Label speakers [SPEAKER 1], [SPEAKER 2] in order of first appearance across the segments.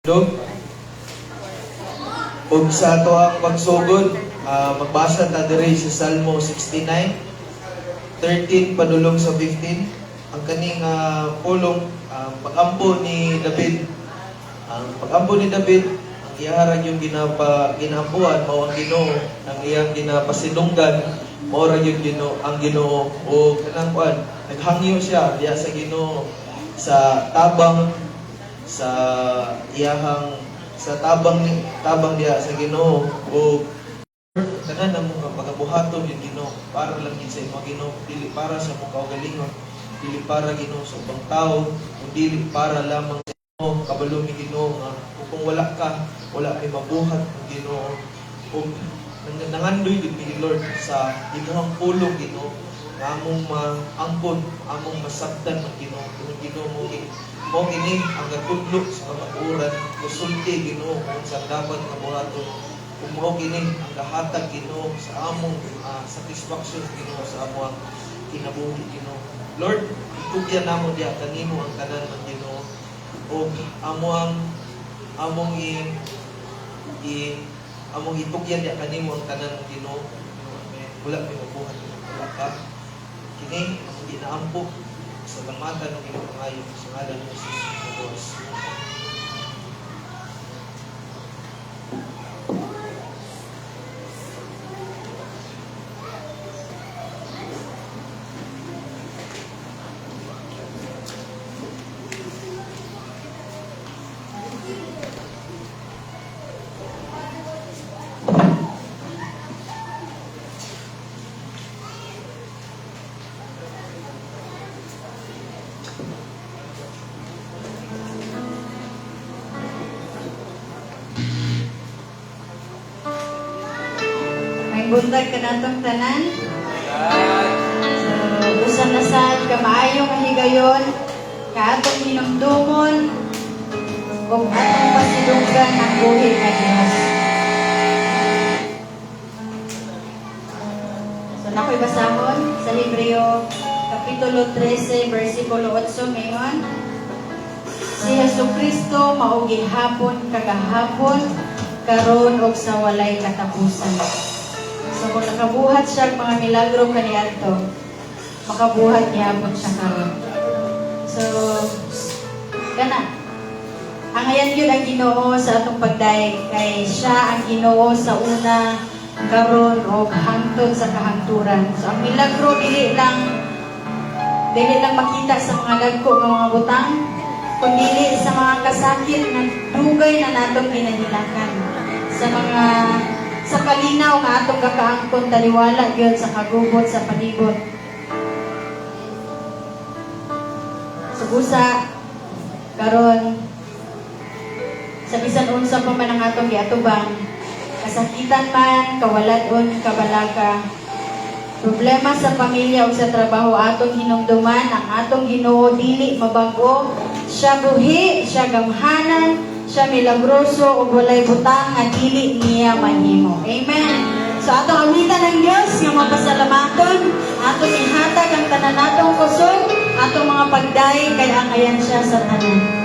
[SPEAKER 1] Dog, ug sa ato ang pagsugod, magbasa ta diri sa Salmo 69:13 padulong sa 15. Ang kaning pulong pag-ampo ni David. Ang pag-ampo ni David, ang iyaharag yung ginaampuan mao ang Ginoo, ang iyang ginapasidunggan mao ra yung Ginoo, ang Ginoo o kanang kuan, naghangyo siya diya sa Ginoo sa tabang sa iyahang sa tabang diya sa Ginoo o tanan ang mga pagabuhaton yung Ginoo para lang gid sa imong Ginoo, dili para sa imong kaugalingon, dili para Ginoo sa ubang tao, dili para lamang sa Ginoo kabalo ni Ginoo nga kung wala ka wala kay mabuhat ang Ginoo. Ug nangandoy gid ni Lord sa imong pulong Ginoo nga among maangkon, among masabtan ang Ginoo, kung Ginoo mo ini ang natudlo sa kamatuoran, kusulti Ginoo kung sa dapat nga buhaton. Kung mo kini ang kahatag Ginoo sa among satisfaction Ginoo sa among kinabuhi Ginoo. Lord, itugyan namo diha kanimo ang tanan ng Ginoo o among itugyan diha kanimo ang tanan ng Ginoo. Wala may mabuhat wala ka. Kini ang ginaampo sa lamatan ng iyong pangayon sa ngalan ng Jesus na Diyos.
[SPEAKER 2] Buntag ka natong tanan. So, usan na sad ka maayong kahigayon, ka atong hinumdumon, o atong pasidunggan ang buhi nga Dios. So, nakoy basahon sa Hebreo, Kapitulo 13, versikulo 8, ngayon. Si Jesucristo mao gihapon kagahapon, karon og sa walay katapusan. So kung nakabuhat siya mga milagro kaniadto, makabuhat gihapon siya karon. So kana ang ayan yun ang Ginoo sa atong pagdaig kay siya ang Ginoo sa una, karon o hangtod sa kahangturan. So ang milagro dili lang makita sa mga dagko nga mga butang, kundi sa mga kasakit na dugay na natong ginahilakan, sa kalinaw nga atong kakaangkon taliwala gyud sa kagubot sa palibot. Sa busa karon sa bisan unsa pa man ang atong giatubang, kasakitan man, kawaladon, kabalaga, problema sa pamilya o sa trabaho atong hinumduman, ang atong Ginoo dili mabago. Siya buhi, siya gamhanan, siya milagroso o walay butang nga dili niya mahimo. Amen. So atong awitan ng Dios nga mapasalamaton, atong ihatag ang tanan natong kusog, atong mga pagdaig kay ang ayan siya sa tanan.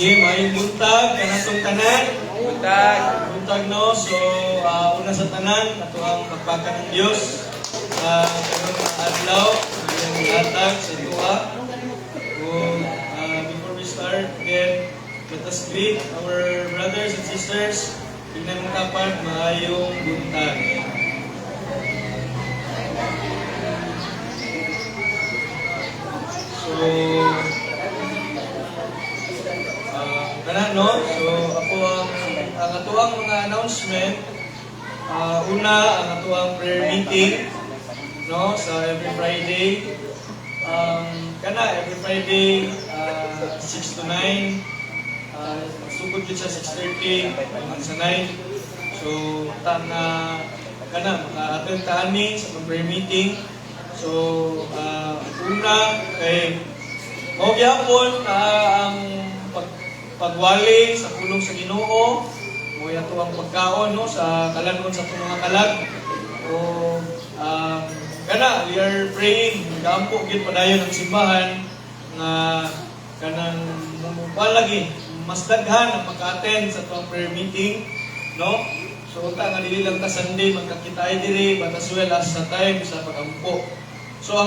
[SPEAKER 3] Sige, maayong buntag, kanatong tanan. Buntag no. So, una sa tanan, ato ang pagpakan ng Diyos. Karong adlaw, ang latag sa tuwa. Before we start, again, let us greet our brothers and sisters. Tingnan mo kapan, maayong buntag. So, no? So, ako ang atuang mga announcement. Una, ang atuang prayer meeting, no? Sa every Friday. Every Friday, 6 to 9. Sugod yun sa 6:30, hanggang sa 9. So, maka-attend ta ani sa prayer meeting. So, una, kay magyapon ang pagwali sa pulong sa Ginoo, mo yato ang pagkaon no sa kalanon sa mga kalag. We are praying gampo gid padayon ang simbahan nga kanang palagi mas daghan ang pagka-attend sa tuwang prayer meeting, no? So unta nga dili lang ta Sunday magkakita diri but as well as sa time sa pagampo. So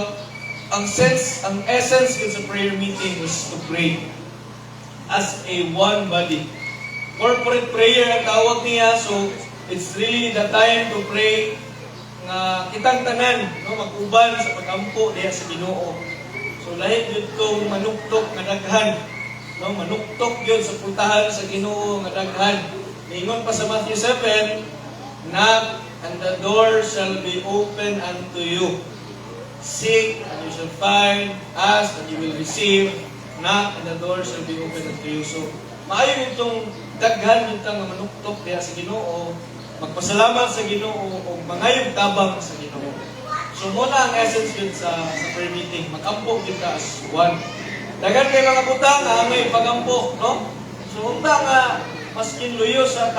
[SPEAKER 3] ang essence gid sa prayer meeting is to pray as a one body. Corporate prayer ang tawag niya, so it's really the time to pray nga kitang tanan, no, mag-uban sa pagampo diha sa Ginoo. So lahi gyud tong manuktok nga daghan, no, manuktok gyud sa putahan sa Ginoo nga daghan. Ingon pa sa Matthew 7, knock and the door shall be open unto you. Seek and you shall find, ask and you will receive. Knock and the door shall be open unto you. So, maayo itong daghan itong manuktok diha sa Ginoo, magpasalamat sa Ginoo o mangayog tabang sa Ginoo. So, muna ang essence yun sa prayer meeting, mag-ampo kita as one. Daghan kay mga butang may pagampo, no? So, unta nga maskin luyo sa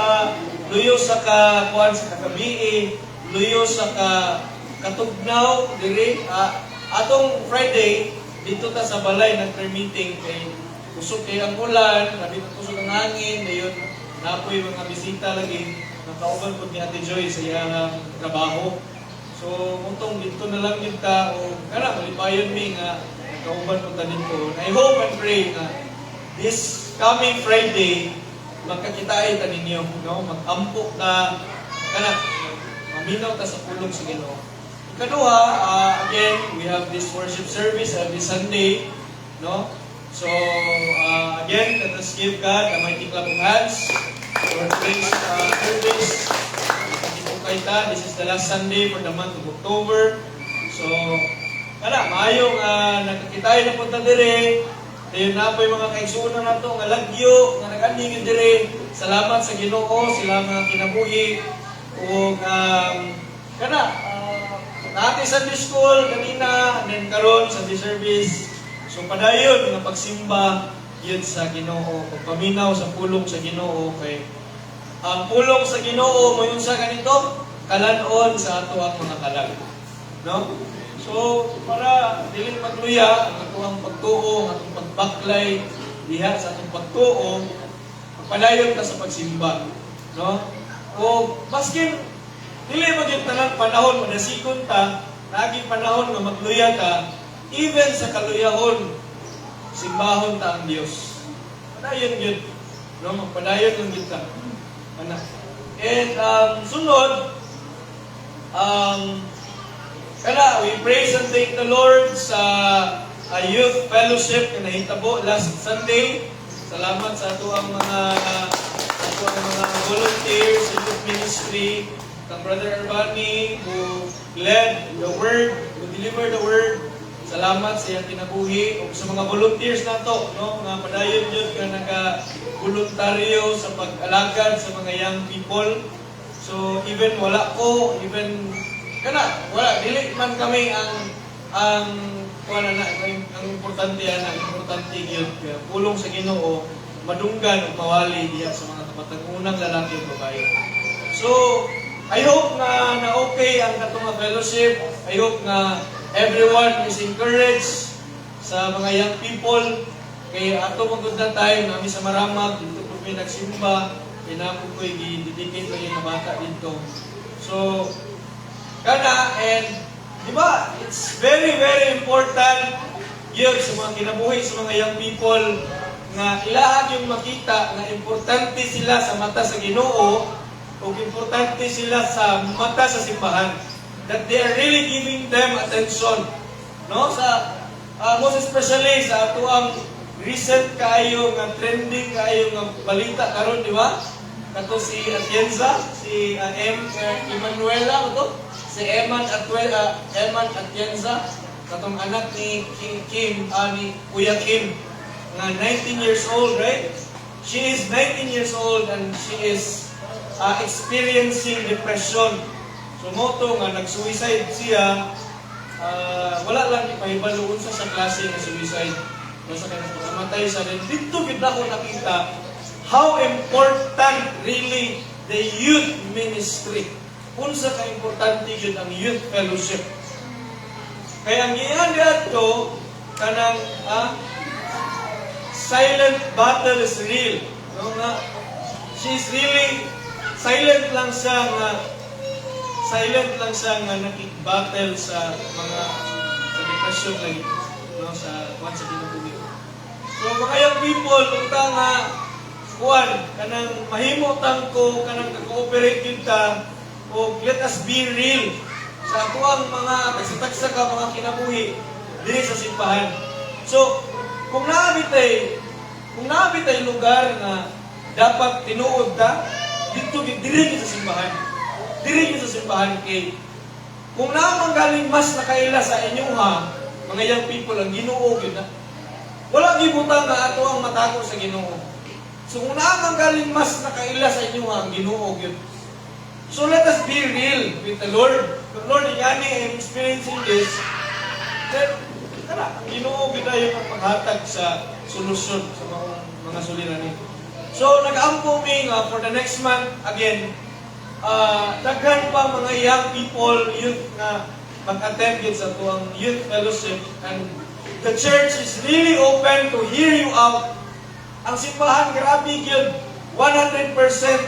[SPEAKER 3] kuan sa kagabi, luyo sa katugnaw diri atong Friday dito ta sa balay ng prayer meeting kay kusog kay ang ulan, labi na kusog ang hangin, dayon napoy mga bisita lagi nakauban pud ni Ate Joy sa iyang trabaho. So muntong dito na lang kita o kana malipayon mi nga nakauban pud ta dito. I hope and pray nga this coming Friday magkakita ta ninyo, no? Mag-ampo ta kana maminaw ta sa pulong sa Ginoo. Kadua, again, we have this worship service every Sunday, no? So, again, let us give God a mighty clap of hands for today's service. This is the last Sunday for the month of October. So, maayong nagkakitay na punta dire. Ayun na po yung mga kaigsunan na ito, nga lagyo, nga nag-aningin dire. Salamat sa Ginoo, sila mga kinabuhi. O, natin Sunday school kanina, and then karon Sunday service. So padayon nga pagsimba yun sa Ginoo, pagpaminaw sa pulong sa Ginoo kay ang pulong sa Ginoo mo yun sa ganito, kalanon sa ato ang mga kalag. No? So para dili magluya ang ato ang pagtuo, ang atong pagbaklay diha sa atong pagtuo, padayon ta sa pagsimba. No? O baskin dili mo yung talang panahon, madasikon ta, naging panahon nga magluya ta, even sa kaluyahon, simbahon ta ang Diyos. Padayon yun. No? Magpadayon lang yun ta. And sunod, we praise and thank the Lord sa youth fellowship na nahitabo last Sunday. Salamat sa ato ang mga volunteers sa youth ministry. Kang Brother Arbani who led the word, who delivered the word. Salamat sa iyang kinabuhi o sa mga volunteers na to, no? Mga padayon yun ka nag-voluntaryo sa pag-alagad sa mga young people. So even wala dili man kami ang importante yun, pulong sa Ginoo, madunggan o mawali diya sa mga kabatangunang lalaki o babae. So I hope na okay ang katong fellowship. I hope na everyone is encouraged sa mga young people. Kaya ato magod na time, namin sa Maramag, dito po may nagsimba, pinapod ko i-dedicate lang yung bata dito. So, kana, and, di ba, it's very, very important yun sa mga kinabuhi, sa mga young people, nga ilahan yung makita na importante sila sa mata sa Ginoo o importante sila sa mata sa simbahan. That they are really giving them attention. No? Sa, most especially sa ato ang recent kaayo nga trending kaayo nga balita karon, di ba? Kato si Atienza, si Emanuela, ito? Si Eman Atienza, katong anak ni Kim, ni Kuya Kim, nga 19 years old, right? She is 19 years old and she is experiencing depression. So moto nga nag-suicide siya, wala lang ipahibaluon sa klase ng suicide. Basta kaya nakamatay sa rin. Dito gid ako nakita how important really the youth ministry. Unsa ka importante yun ang youth fellowship. Kaya ang iyan dito, kanang silent battle is real. No, nga, she's really silent lang siya nga nakik-battle sa mga sa depression lagi, no, sa sa kinukulit. So mga young people, unta nga kanang mahimo tangko kanang ka-cooperate kita o let us be real sa ato ang mga tagsatagsa ka mga kinabuhi diri sa simbahan. So kung naabitay lugar na dapat tinuod ta, dito diri sa simbahan. Diri sa simbahan kay kung naman galing mas nakaila sa inyo mga young people ang Ginoo gyud na. Wala gibutang nga ato ang matako sa Ginoo. So kung naman galing mas nakaila sa inyo ang Ginoo gyud. So let us be real with the Lord. The Lord ingani and experiencing this. Then ang Ginoo gyud ayo ang paghatag sa solusyon sa mga suliranin. So nag-ampo mi nga for the next month again. Daghan pa mga young people, youth na mag-attend yun sa tuwang youth fellowship, and the church is really open to hear you out. Ang simbahan, grabe yun, 100%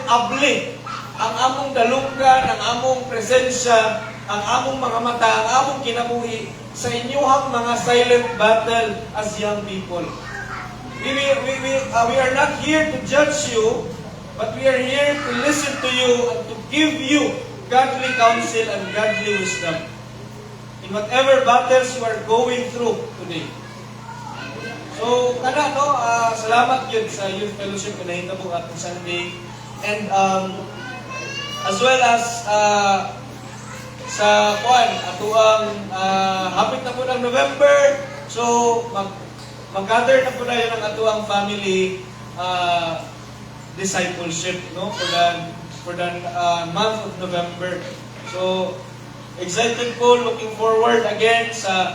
[SPEAKER 3] abli. Ang among dalunggan, ang among presensya, ang among mga mata, ang among kinabuhi sa inyong mga silent battle as young people. We are not here to judge you, but we are here to listen to you and to give you godly counsel and godly wisdom in whatever battles you are going through today. So, salamat yun sa Youth Fellowship na nahitabo at Sunday. And as well as sa atuang hapit na po ng November. So, mag-gather na po na yun ang atuang family discipleship, no, for the month of November. So excited po, looking forward again sa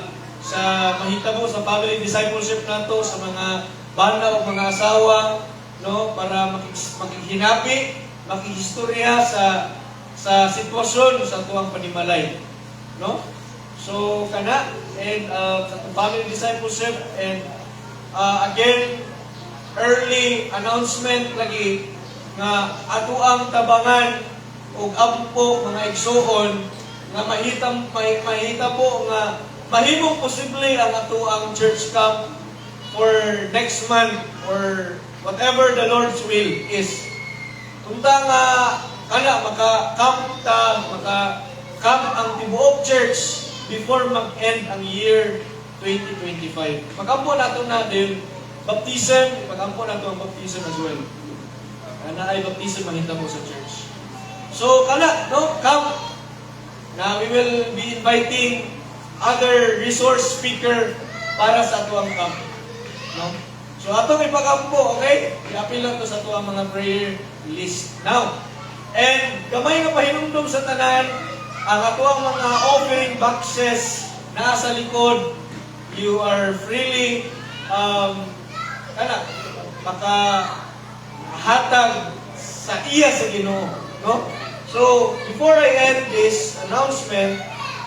[SPEAKER 3] mahitabo sa family discipleship nato sa mga bana o mga asawa, no, para makikihinapi, makihistorya sa sitwasyon sa tuwang panimalay, no. So kana and sa family discipleship and again early announcement lagi nga ato ang tabangan og ampo mga igsoon nga mahita po nga mahimong posible ang ato ang church camp for next month or whatever the Lord's will is. Tunta nga maka-camp ang tibuok church before mag-end ang year 2025. Magampo nato na din baptism, pag-ampo na ito ang baptism as well. Na ay baptism mahita mo sa church. So, come. Na we will be inviting other resource speaker para sa ito ang camp. No? So, atong ipag-ampo, okay? I-appeal lang ito sa ito ang mga prayer list. Now, and kamay nga pahinumdum sa tanan, ang ato ang mga offering boxes na sa likod, you are freely makahatag sa iya sa Ginoo, no? So before I end this announcement,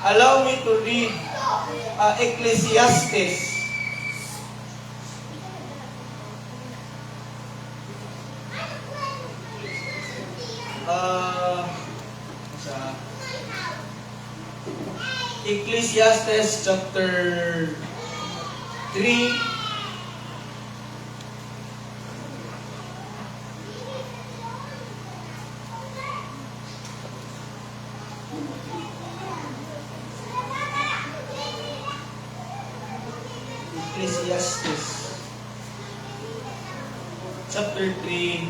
[SPEAKER 3] allow me to read Ecclesiastes sa Ecclesiastes chapter 3. Ecclesiastes chapter 3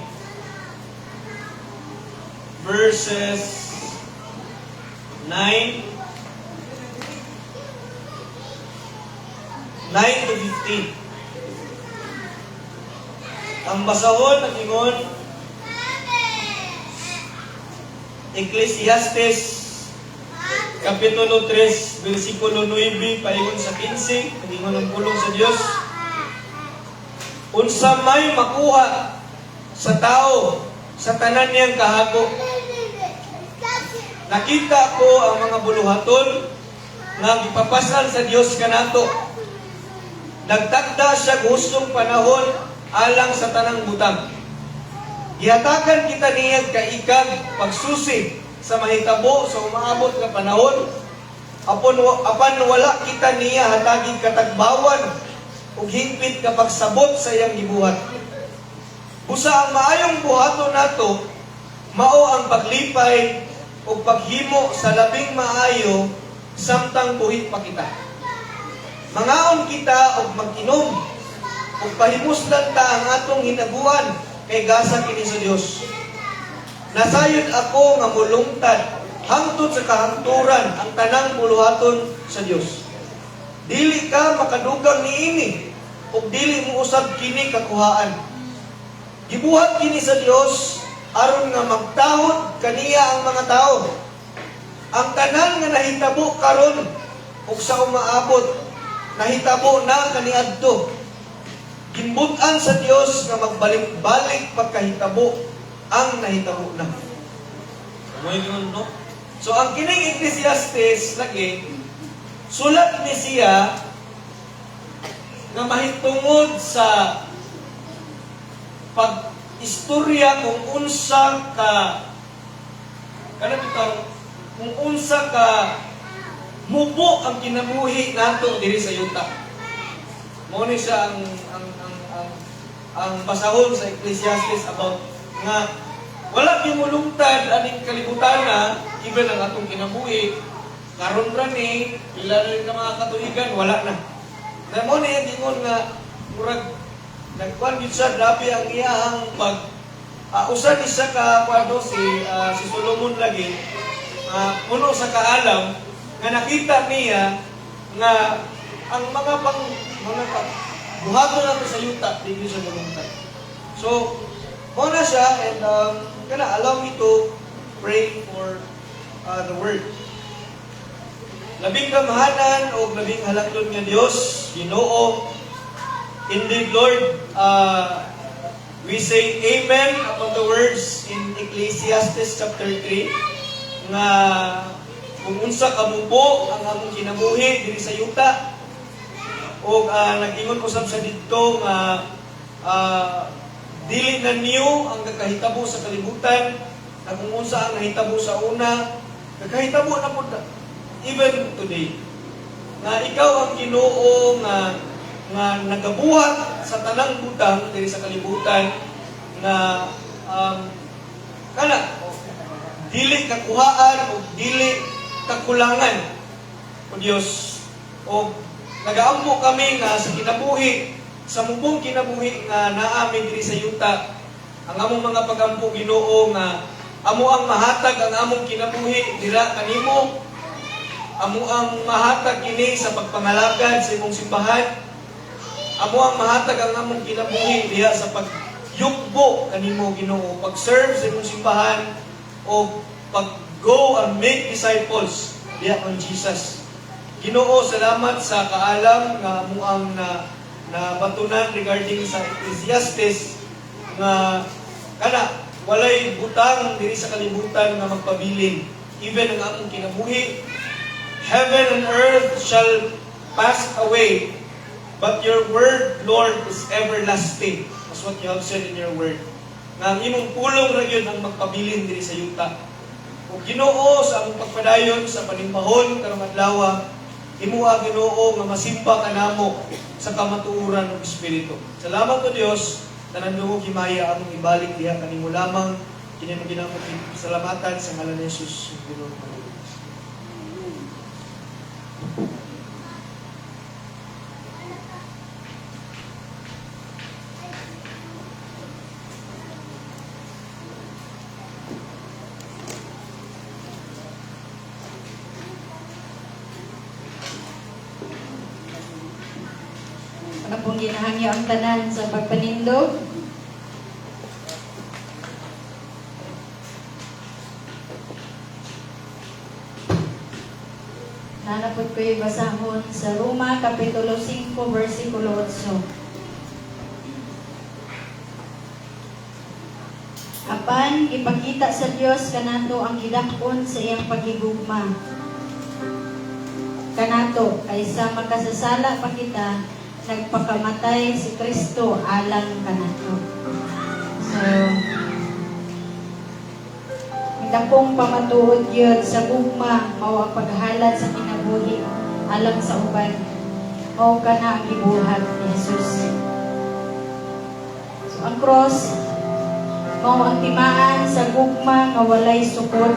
[SPEAKER 3] verses 9 to 15. Ang basahon ng ingon Ecclesiastes Kapitulo 3, versikulo 9, paingon sa 15, nagingon ng pulong sa Dios. Unsa may makuha sa tao sa tanan niyang kahago. Nakita ko ang mga buluhaton nga gipapasan sa Dios kanato. Nagtagda siya gustong panahon alang sa tanang butang. Gihatagan kita niyang kaikag pagsusi sa mahitabo sa umaabot nga panahon, apan wala kita niya hataging katagbawan ug hingpit ka pagsabot sa iyang gibuhat. Busa ang maayong buhaton nato mao ang paglipay ug paghimo sa labing maayo samtang buhit pa kita. Mangaon kita ug mag-inom ug pahimuslan ta ang atong hinaguan kay gasa kini sa Dios. Nasayod ako nga mulungtad hangtod sa kahangturan ang tanang buluhaton sa Dios. Dili ka makadugang niini ug dili mo usab kini kakuhaan. Gibuhat kini sa Dios aron nga magtahod kaniya ang mga tao. Ang tanan nga nahitabo karon ug sa umaabot nahitabo na kaniadto. Gimbut-an sa Dios nga magbalik-balik pagkahitabo ang nahitabo na. Moy yun, no? So ang kining Ecclesiastes lagi sulat ni siya nga mahitungod sa pag-istorya kung unsa ka kung unsa ka mubo ang kinabuhi nato diri sa yuta. Mo ni siya ang basahon sa Ecclesiastes about nga wala gimulungtad aning kalibutan na given ang atong kinabuhi karon ra ni pila na mga katuigan wala na. Na mo ni ingon nga murag nagkuan gid siya grabe ang iyang pag usa ni siya ka kwado si Solomon lagi puno sa kaalam nga nakita niya nga ang mga buhaton nato sa yuta dili siya mulungtad. So muna siya, and allow me to pray for the word. Labing kamahanan o labing halangdon nga Dios, Ginoo. Indeed, Lord, we say amen upon the words in Ecclesiastes chapter 3 nga kung unsa kamubo ang among kinabuhi diri sa yuta o nag-ingon usab sa didto nga dili na niyo ang nakahitabo sa kalibutan, na kung unsa ang nahitabo sa una, nakahitabo na po even today. Na ikaw ang Ginoo nga nagabuhat sa tanang butang diri sa kalibutan na dili kakuhaan o dili kakulangan o Dios. O nagaampo kami nga sa kinabuhi sa mubong kinabuhi nga naami diri sa yuta, ang among mga pagampo Ginoo nga amo ang mahatag ang among kinabuhi dira kanimo, amo ang mahatag kini sa pagpangalagad sa imong simbahan, amo ang mahatag ang among kinabuhi diha sa pagyukbo kanimo Ginoo, pag-serve sa imong simbahan o pag-go and make disciples diha kon Jesus. Ginoo, salamat sa kaalam nga amo ang na batunan regarding sa Ecclesiastes nga walay butang diri sa kalibutan nga magpabilin even ang among kinabuhi. Heaven and earth shall pass away, but your word, Lord, is everlasting. That's what you have said in your word. nga ang imong pulong ra gyud ang magpabilin diri sa yuta. Ug Ginoo sa among pagpadayon sa panimpahon karong adlaw, imuha Ginoo nga masimba kanamo sa kamatuoran ng Espiritu. Salamat o Dios, tanan dungo himaya among ibalik diha kanimo lamang kini mo ginamot salamatan sa ngalan ni Jesus Ginoo.
[SPEAKER 2] Ano pong ginahangyo ang tanan sa pagpanindog? Nanapod ko yung basahon sa Roma, Kapitulo 5, versikulo 8. Apan, ipakita sa Dios kanato ang gidakon sa iyang paghigugma. Kanato, kaysa makasasala pa kita, nagpakamatay si Kristo alang kanato. So, dakong pamatuod yun sa gugma, mao ang paghalad sa kinabuhi alang sa uban. Mao ka na ang gibuhat ni Jesus. So, ang cross, mao ang timaan sa gugma nga walay sukod.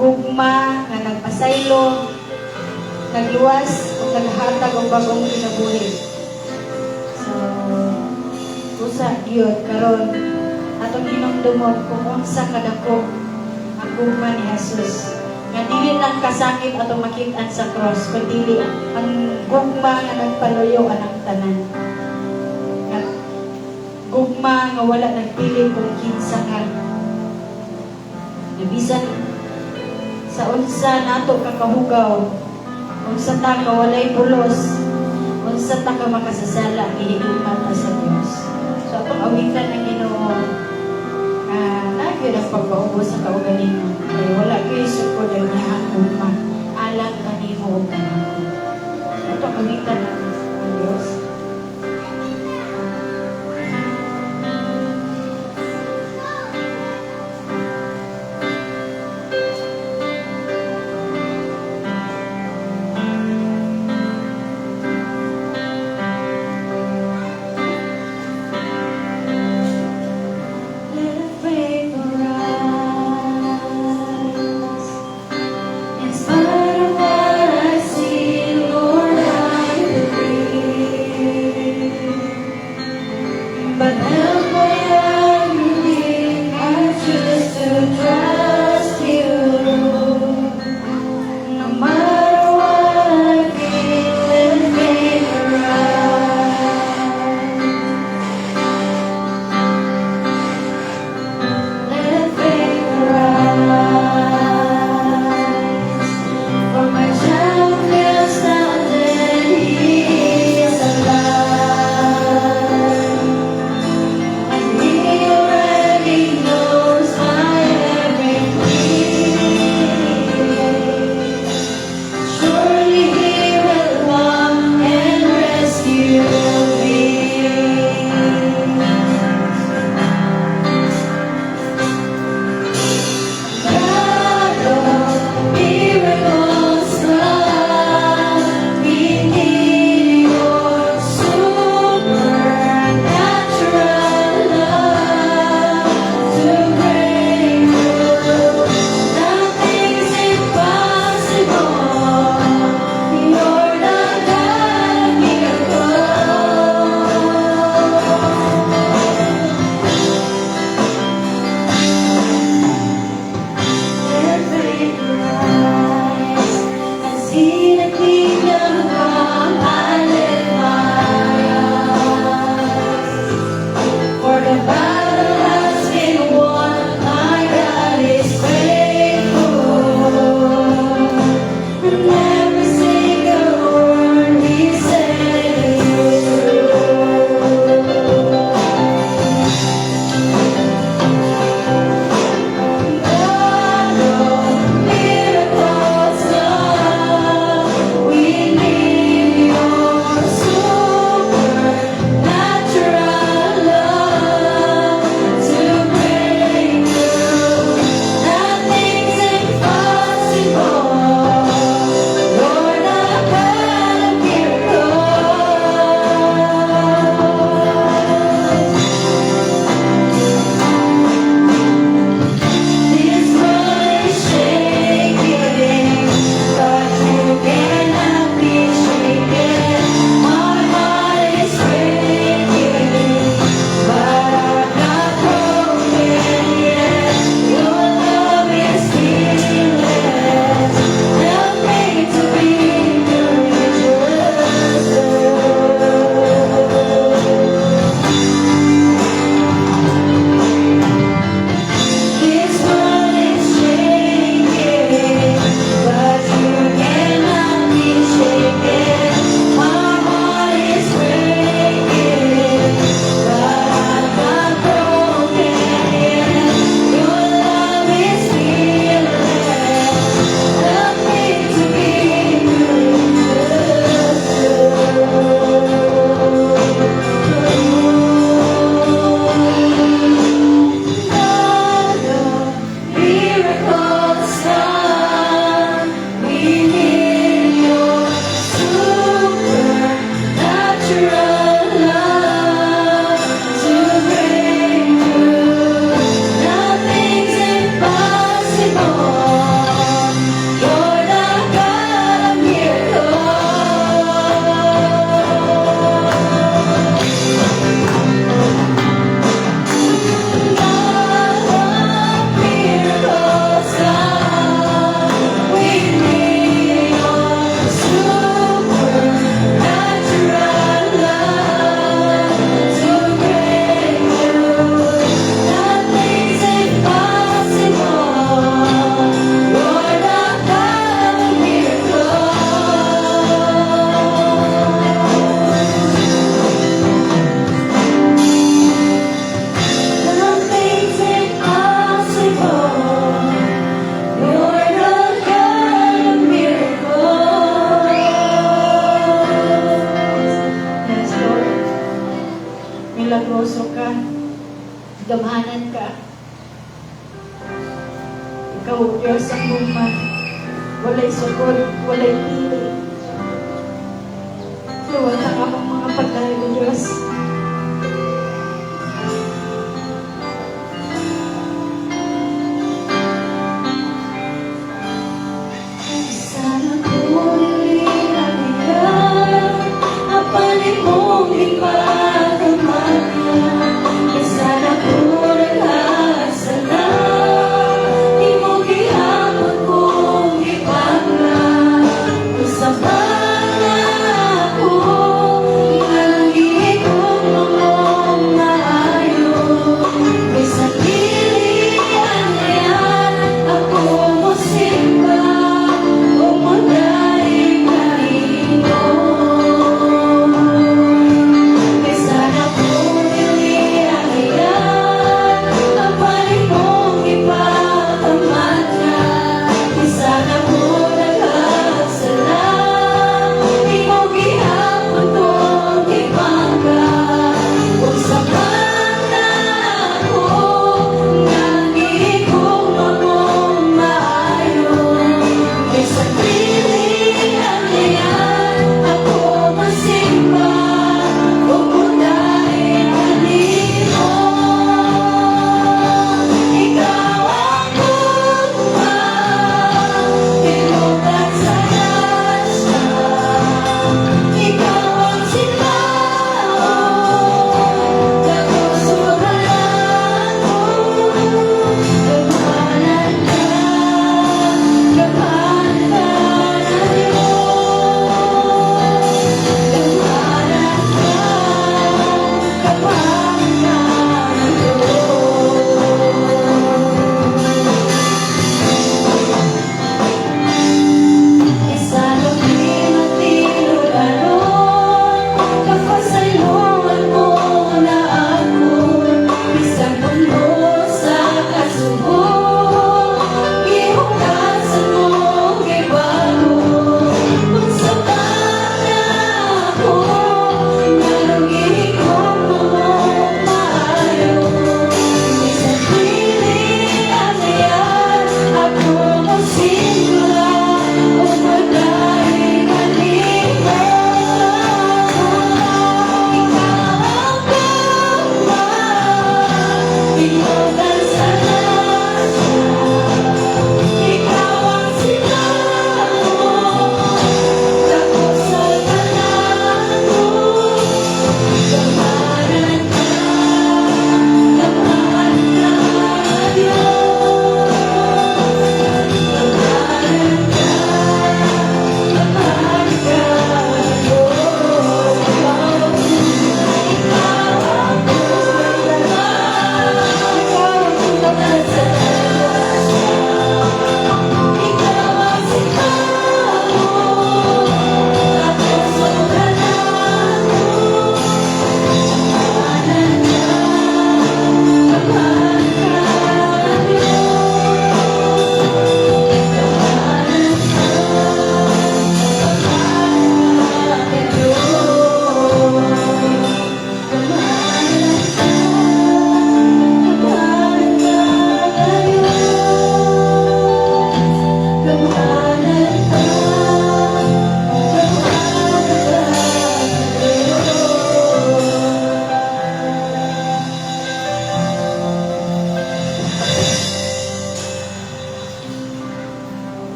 [SPEAKER 2] Gugma nga nagpasaylo, nagluwas o naghatag og bagong kinabuhi. So, usa gyud karon atong hinumdumot kung unsa kadako ang gugma ni Jesus. Nga dili lang kasakit atong makit-an sa cross, kundi ang gugma nga nagpaluyo anang tanan. Nga gugma nga wala nagpili kung kinsa ka. Bisan sa unsa nato kakahugaw, unsa ta ka walay pulos, unsa ta ka makasasala, gihigugma ta sa Dios. So atong awitan ng Ginoo, nagyo ang pagbaubos sa kaugalingon. Kaya wala kayo sukod ang niyang gugma, alang kanimo o kanimo. So atong awitan ng Dios.
[SPEAKER 4] In spite of what I see, Lord, I
[SPEAKER 2] milagroso ka. Gamanan ka. Ikaw, Diyos ang buma. Walay sukod, walay pili. Luwa na ka mong mga pagdahil, Diyos. Sana ko'y naliyan, apalin mong ipagkamanya. Sana ko'y nagkasala, di mo gihapon kong ipagla. Usapan na ako, nangingin kong mamong maayo. May sakilian na yan, ako mo simba.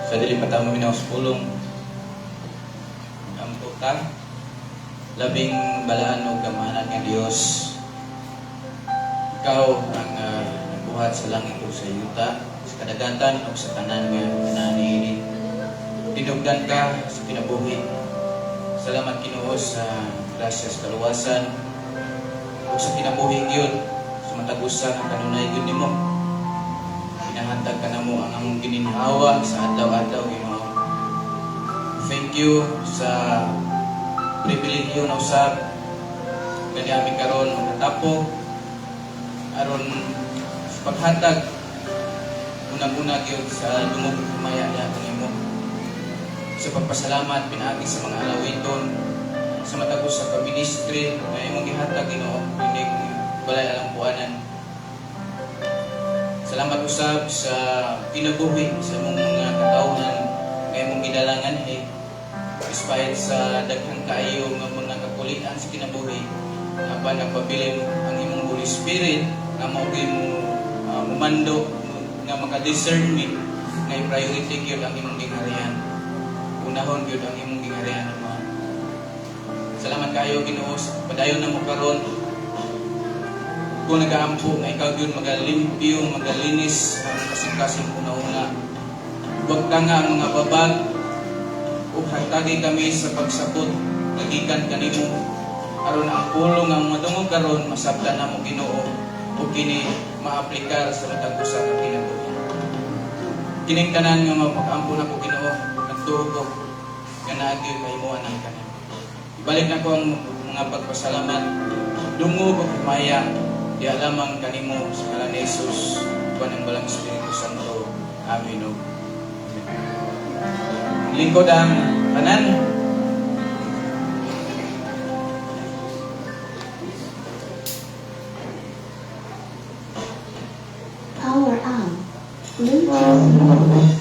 [SPEAKER 4] Sa dili patamo minaw sa pulong ang tuta labing balaan o gamanan nga Dios. Ikaw ang nagbuhat sa langit o sa yuta, sa kadagatan o sa tanan nga naniniinit. Tinugdan ka sa kinabuhi. Salamat Ginoo sa grasya sa kaluwasan o sa kinabuhi gyud sa matagusan ang kanunay gyud nimo. Hantag ka na mo ang among gininhawa sa adlaw-adlaw, Ginoo. Thank you sa pribilegyo na usab kani ami karon matapo aron sa paghatag unang-una gyud sa dumog kumaya niya nimo. sa pagpasalamat pinaagi sa mga alawiton sa matagos sa kaministry na imong gihatag Ginoo hindi balay alang buanan. Salamat usab sa kinabuhi sa imong mga katawhan nga imong gidalangan despite sa daghang kaayo nga mga kakulian sa kinabuhi apan nagpabilin ang imong Holy Spirit nga mao mo mumando nga maka-discernment nga i-priority gyud ang imong gingharian. Unahon gyud ang imong gingharian mo. Salamat kayo Ginoo, padayon na mo karon. Kung nagaampo nga ikaw gyud magalimpyo, magalinis ang kasing-kasing una-una. Huwag ka nga ang mga babag ug hatagi kami sa pagsabot nagikan kanimo aron ang pulong ang madungog karon masabtan na mo Ginoo ug kini maaplikar sa matag usa ka kinabuhi. Kining tanan nga mapag-ampo na ko Ginoo, nagtuo ko nga naagi kahimuan ang kanan. Ibalik na ko ang mga pagpasalamat, dungog ug maya, di lamang kanimo sa ngalan ni Jesus, kuan ang balang Espiritu Santo. Amen. Lingkod ang tanan.
[SPEAKER 5] Power on. Bluetooth mode.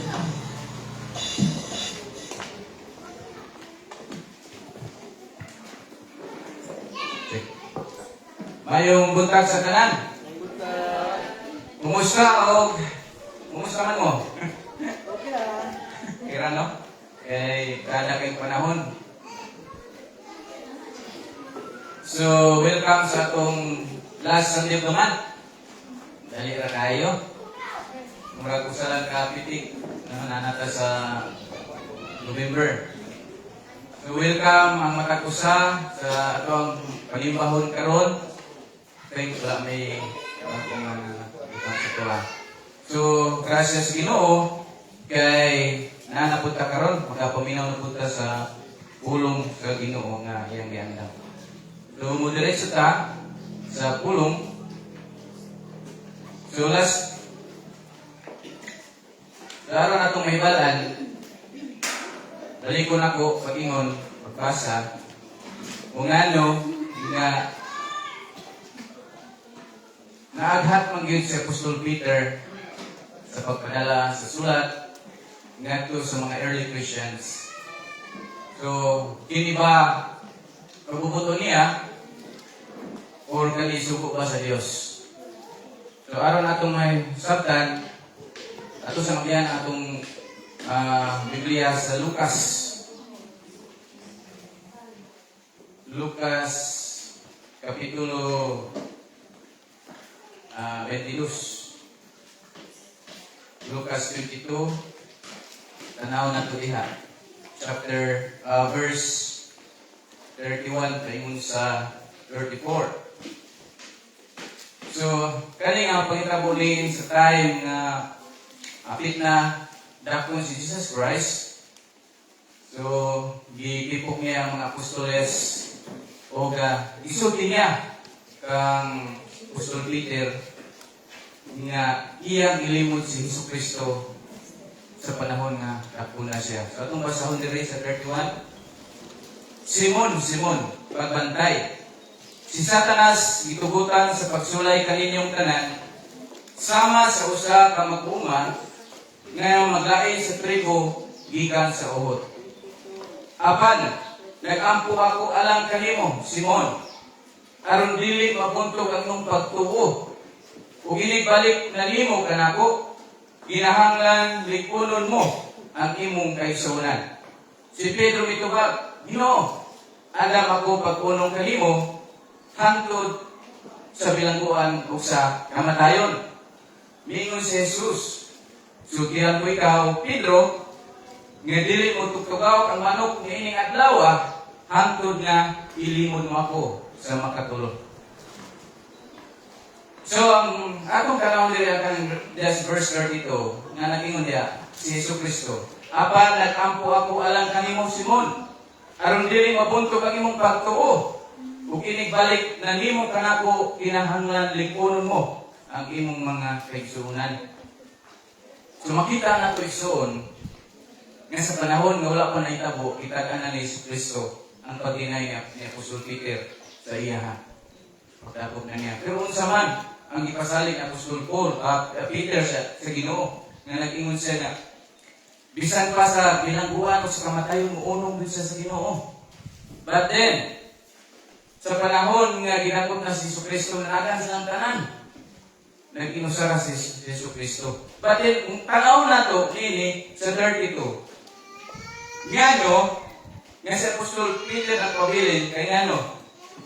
[SPEAKER 4] Mayong buntag sa tanan. Kumusta man mo?
[SPEAKER 2] Okay lang.
[SPEAKER 4] Kira no? Kay kada kay panahon. So, welcome sa atong last Sunday of the month. Dali ra kayo. Murag usalan ka pitik na nanata sa November. So, welcome ang matag usa sa atong panimbahon karon. Thank wala may So, gracias Ginoo kay napunta karon magapaminaw na punta sa pulong sa Ginoo nga iyang giandam. So, mudiretso ta sa pulong. So, last daron atong mahibalan dalikon ako pag-ingon pagbasa kung ano nga naaghat man gyud si Apostol Peter sa pagpadala sa sulat ngadto sa mga early Christians. So, kini ba pagbubuto niya or kani suko ba sa Dios? So, aron atong may sabtan ato sa magyan atong Biblia sa Lucas kapitulo 22. Lucas 22. Tanaw na ito diha. Verse 31 paingon sa 34. So, kani nga pangitabulin sa time nga apit na dakon si Jesus Christ. So, gipipok niya ang mga apostoles o isulti niya kang Apostol Peter nga iyang ilimod si Jesucristo sa panahon nga napuna siya. So atong basahon diri sa 31. Simon, pagbantay. Si Satanas gitugutan sa pagsulay kaninyong tanan sama sa usa ka mag-uma nga maglain sa trigo gikan sa uhod. Apan nagampo ako alang kanimo, Simon. Aron dili mabuntog ang nung pagtuo. Ug inigbalik na nimo kanako, ginahanglan likunon mo ang imong kaigsuonan. Si Pedro mitubag, Ginoo, andam ako pagpunong kanimo hangtod sa bilangguan ug sa kamatayon. Mingon si Jesus, sugihan ko ikaw, Pedro, nga dili mo tutugaw ang manok ni ining adlaw hangtod nga ilimod mo ako sa makatulog. So, ang atong kanawang diri ang verse 32 nga nagingon diya si Jesucristo. Apan nagampo ako alang kanimo Simon, aron dili mabuntog ang imong pagtuo. Ug inigbalik na nimo kanako kinahanglan likunon mo ang imong mga kaigsuonan. So makita nato igsoon nga sa panahon nga wala pa naitabo, itagan na ni Kristo ang pag-deny ni Apostol Peter sa iya. Pagdakop na niya. Pero unsa man ang ipasalig ni Apostol Peter sa Ginoo nga nag-ingon siya na bisan pa sa bilangguan o sa kamatayon muunong din siya sa Ginoo. But then, sa panahon nga ginakop na si Kristo na nagan silang tanan, nag-inusara si Yesu Kristo. But then, kung tanaw na to, ini sa 32, ngano, nga si Apostol Peter ang pabilin, kay ngano,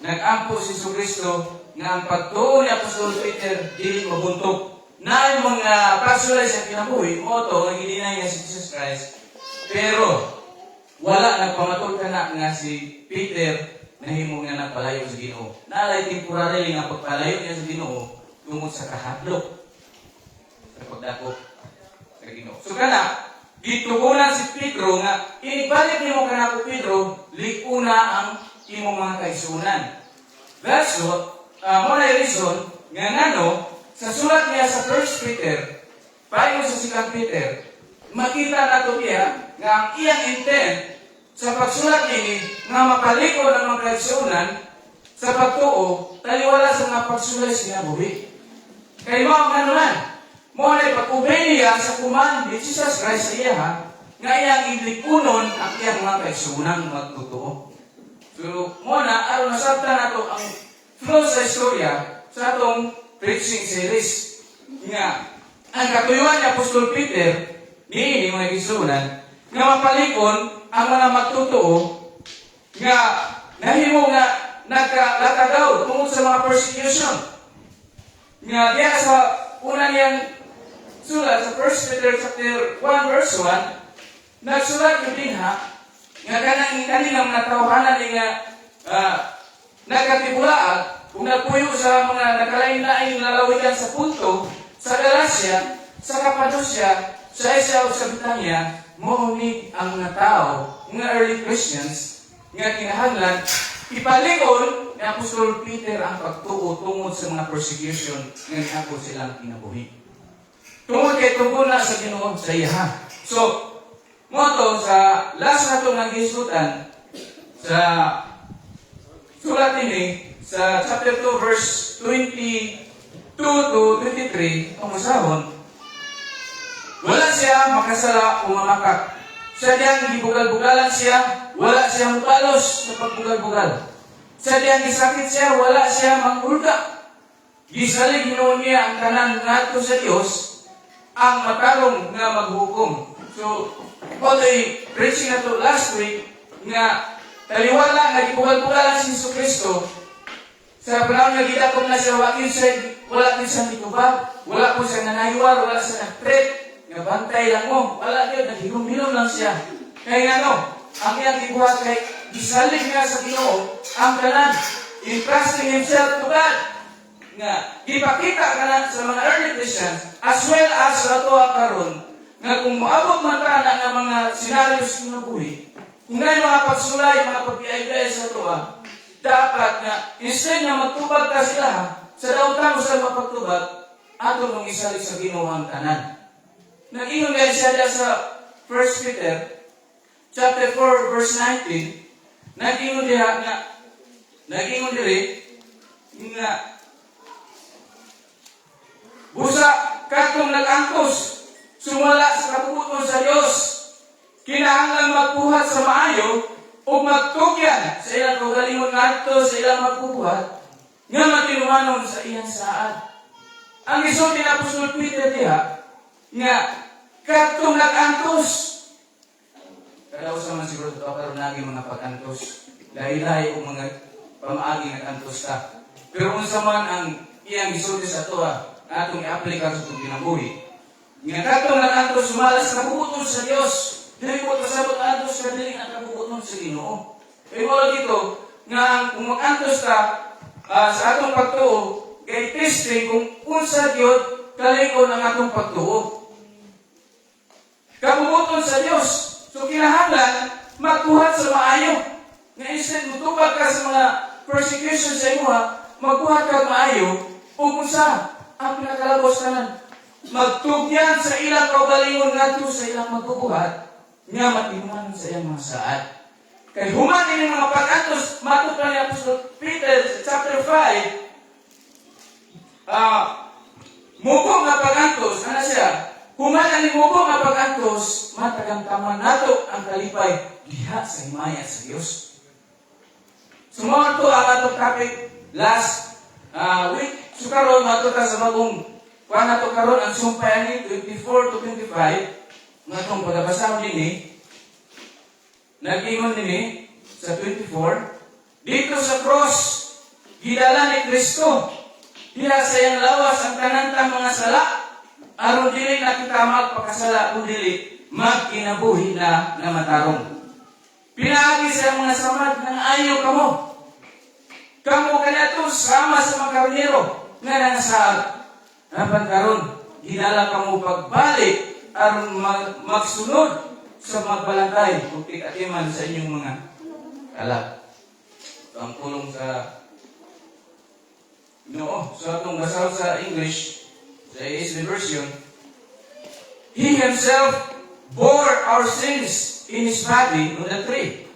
[SPEAKER 4] nag-ampo si Yesu Kristo nga ang pagtuon ni Apostol Peter dili mabuntok. Na yung mga pagsulay sa kinabuhi, moto, nga gininay niya si Jesus Christ. Pero, wala nagpamatol ka na nga si Peter na himo nga nagpalayo sa Ginoo. Nalay temporary nga pagpalayo niya sa Ginoo tungod sa kahadlok sa pagdakop sa Ginoo. So kana, gitugunan si Pedro nga inibalik nimo kanako Pedro, likuna ang imong mga kaisunan. That's what, mo na reason nga ngano sa sulat niya sa 1 Peter, payo sa 2 Peter, makita nato niya nga ang iyang intent sa pagsulat ini nga mapalikod ang mga kaisunan sa pagtuo taliwala sa mga pagsulay sa kinabuhi. Kay mo ang ano man, mo na pag-obey niya sa command ni Jesus Christ sa iya nga iyang ilikunon ang iyang mga kaisunan magtutuo. So, mo na, aron nasabta na to ang flow sa istorya sa atong preaching series. Nga, ang katuyuan ni Apostol Peter, ni mga kaisunan, nga mapalikon ang mga magtutuo, nga nahimo nga naglatagaw tungkol sa mga persecution. Nga diya sa una niyang sulat sa 1 Peter chapter 1 verse 1, nagsulat yung dinha nga kaninang natawhanan ni nga nagkatibulaat kung nagpuyo sa mga nakalain-laing lalawigan sa punto, sa Galacia, sa Cappadocia, sa Asia o sa Bitanya, mo'unig ang mga tao, mga early Christians, nga kinahanglan ipalikon ni Apostol Peter ang pagtuo tungod sa mga persecution nga niabot silang kinabuhi. Tungod kay tugon na sa Ginoo sa iya. So, mo to sa last na itong nag-isutan sa sulat ini sa chapter 2 verse 22 to 23 ang masahon, wala siya makasala o mamakak. Sa diyang gibugal-bugalan siya, wala siya mukalos sa pagbugal-bugal. Sa diyang gisakit siya, wala siya mangulga. Gisalig Ginoo niya ang tanan ngadto sa Dios, ang matarong nga maghukom. So, although preaching na to last week, nga taliwala nga gibugal-bugalan si Jesu Kristo, sa panahon nga gidakop na siya, wala din siya mitubag, wala po siya nanayuar, wala siya nag-threat, nga bantay lang mo, wala yun, naghilom-hilom lang siya. Kaya nga no, ang iyang gibuhat kay gisalig nga sa Ginoo ang tanan, entrusting himself to God. Nga, gipakita ka na sa mga early Christians, as well as sa ito karon nga kung moabot man ka na ng mga scenarios ng buhi, kung nga mga pagsulay, mga pagpiay-piay sa ito, dapat nga, instead na magtubag ka sila, sa dautang sa mapagtubag, ato nung isalig sa Ginoo ang tanan. Nag-ingon guys siya sa 1 Peter chapter 4 verse 19, nag-ingon diha nga busa katong nag-angkos sumala sa kabubuton sa Dios, kinahanglan magbuhat sa maayo o magtugyan sa ilang kaugalingon ngadto sa ilang magbubuhat nga matinumanon sa iyang saad. Ang isulti ni Apostol Peter diha nga katong nag-antos. Kada usa man siguro ito karon nagi mga pag-antos. Lahi-lahi o mga pamaagi nag-antos ta. Pero unsa man ang iyang gisulti sa ato atong i-apply sa itong kinabuhi. Nga katong nag-antos sumalas sa kabubuton sa Dios. Dili mo pasabot ang antos ka dili ang kabubuton sa Ginoo. Kaya mo dito nga kung mag-antos ta sa atong pagtuo kay testing kung unsa gyud kalikon ang atong pagtuo. Kabubuton sa Dios. So kinahanglan magbuhat sa maayo. Nga instead mutubag ka sa mga persecution sa imo, magbuhat ka maayo ug unsa ang pinakalabos tanan. Magtugyan sa ilang kaugalingon ngadto sa ilang magbubuhat
[SPEAKER 6] nga matinuman sa iyang mga saad. Kay human ini mga pag-antos, matud pa ni Apostol Peter sa chapter 5, mubo nga pag-antos, ano siya? Human ani mubo nga pag-antos, matagang taman nato ang kalipay diha sa himaya sa Dios. Sumunod to ang atong topic last week. So karon matud ta sa bagong kuan nato karon ang sumpayan ni 24 to 25 nga atong pagabasa dinhi. Nag-ingon dinhi sa 24, dito sa cross gidala ni Kristo diha sa iyang lawas ang tanang mga sala aron dili na kita magpakasala kun dili magkinabuhi na matarong. Pinaagi sa mga samad ng ayaw kamo. Kamo kaniadto sama sa mga karnero nga nangasaad. Apan karon gidala kamo pagbalik aron magsunod sa magbalantay ug tikatiman sa inyong mga alak. Ang pulong sa so atong basaw sa English, sa ESV version, He Himself bore our sins in His body on the tree,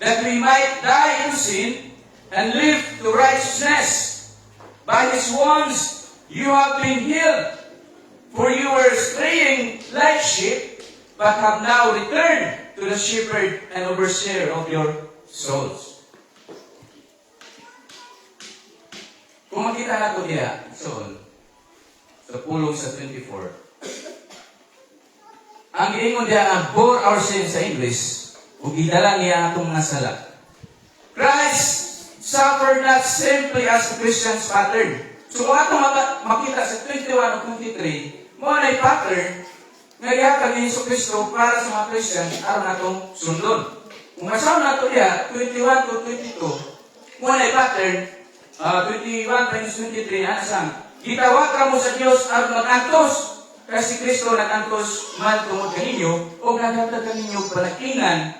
[SPEAKER 6] that we might die in sin and live to righteousness. By His wounds you have been healed, for you were straying like sheep, but have now returned to the shepherd and overseer of your souls. Kung makita nato diya, sa pulong sa 24, ang giingon diya nga bore our sins sa English, ug gidala niya atong mga sala. Christ suffered not simply as a Christian's pattern. So kung atong makita sa 21 o 23, mo na pattern nga gihatag ni Jesucristo para sa mga Christian aron atong sundon. Kung masaw nato diya 21 to 22, mo na pattern 21 times 23, anasang, gitawag ka mo sa Diyos aron mag-antos, kasi Kristo nag-antos man tungod kaninyo, o naghatag kaninyo palakingan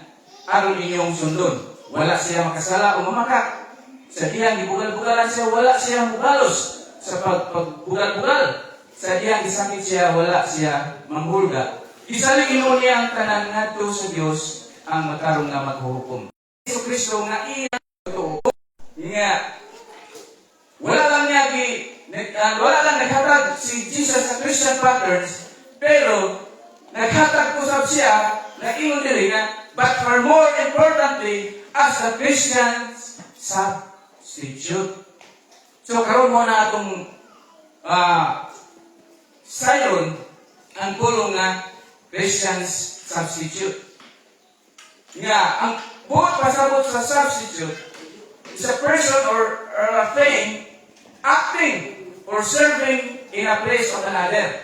[SPEAKER 6] aron inyong sundon. Wala siya makasala o mamaka. Sa diyang gibugal-bugalan siya, wala siya mugalos. Sa pagbugal-bugal, sa diyang gisakit siya, wala siya manghulga. Isalig ino niya ang tanan ngadto sa Diyos ang matarong nga maghuhukom. Yesu Kristo nga iya totoo nga wala lang naghatag si Jesus sa Christian patterns, pero naghatag usab siya na ingon diri nga, but far more importantly, as a Christian substitute. So karon mo na atong sayon ang pulong nga Christian substitute. Nga ang buot pasabot sa substitute is a person or a thing acting or serving in a place of another.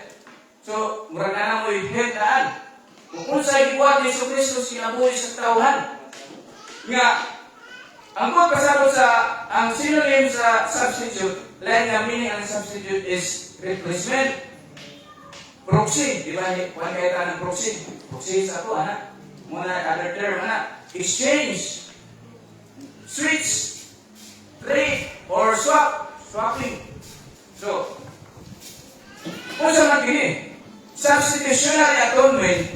[SPEAKER 6] So, murag na mo'y hendaan. Kung sa'y gibuhat ni Jesucristo sinabuhi sa tauhan. Nga, ang mga pasabot sa, ang synonym sa substitute, lain nga meaning ang substitute is replacement. Proxy, di ba? Kuhan kaya tayo ng proxy. Proxy sa ito, anak. Muna, other term, anak. Exchange. Switch. Trade. Or swap. Swapping. So, kung sa mga gini, substitutionary atonement,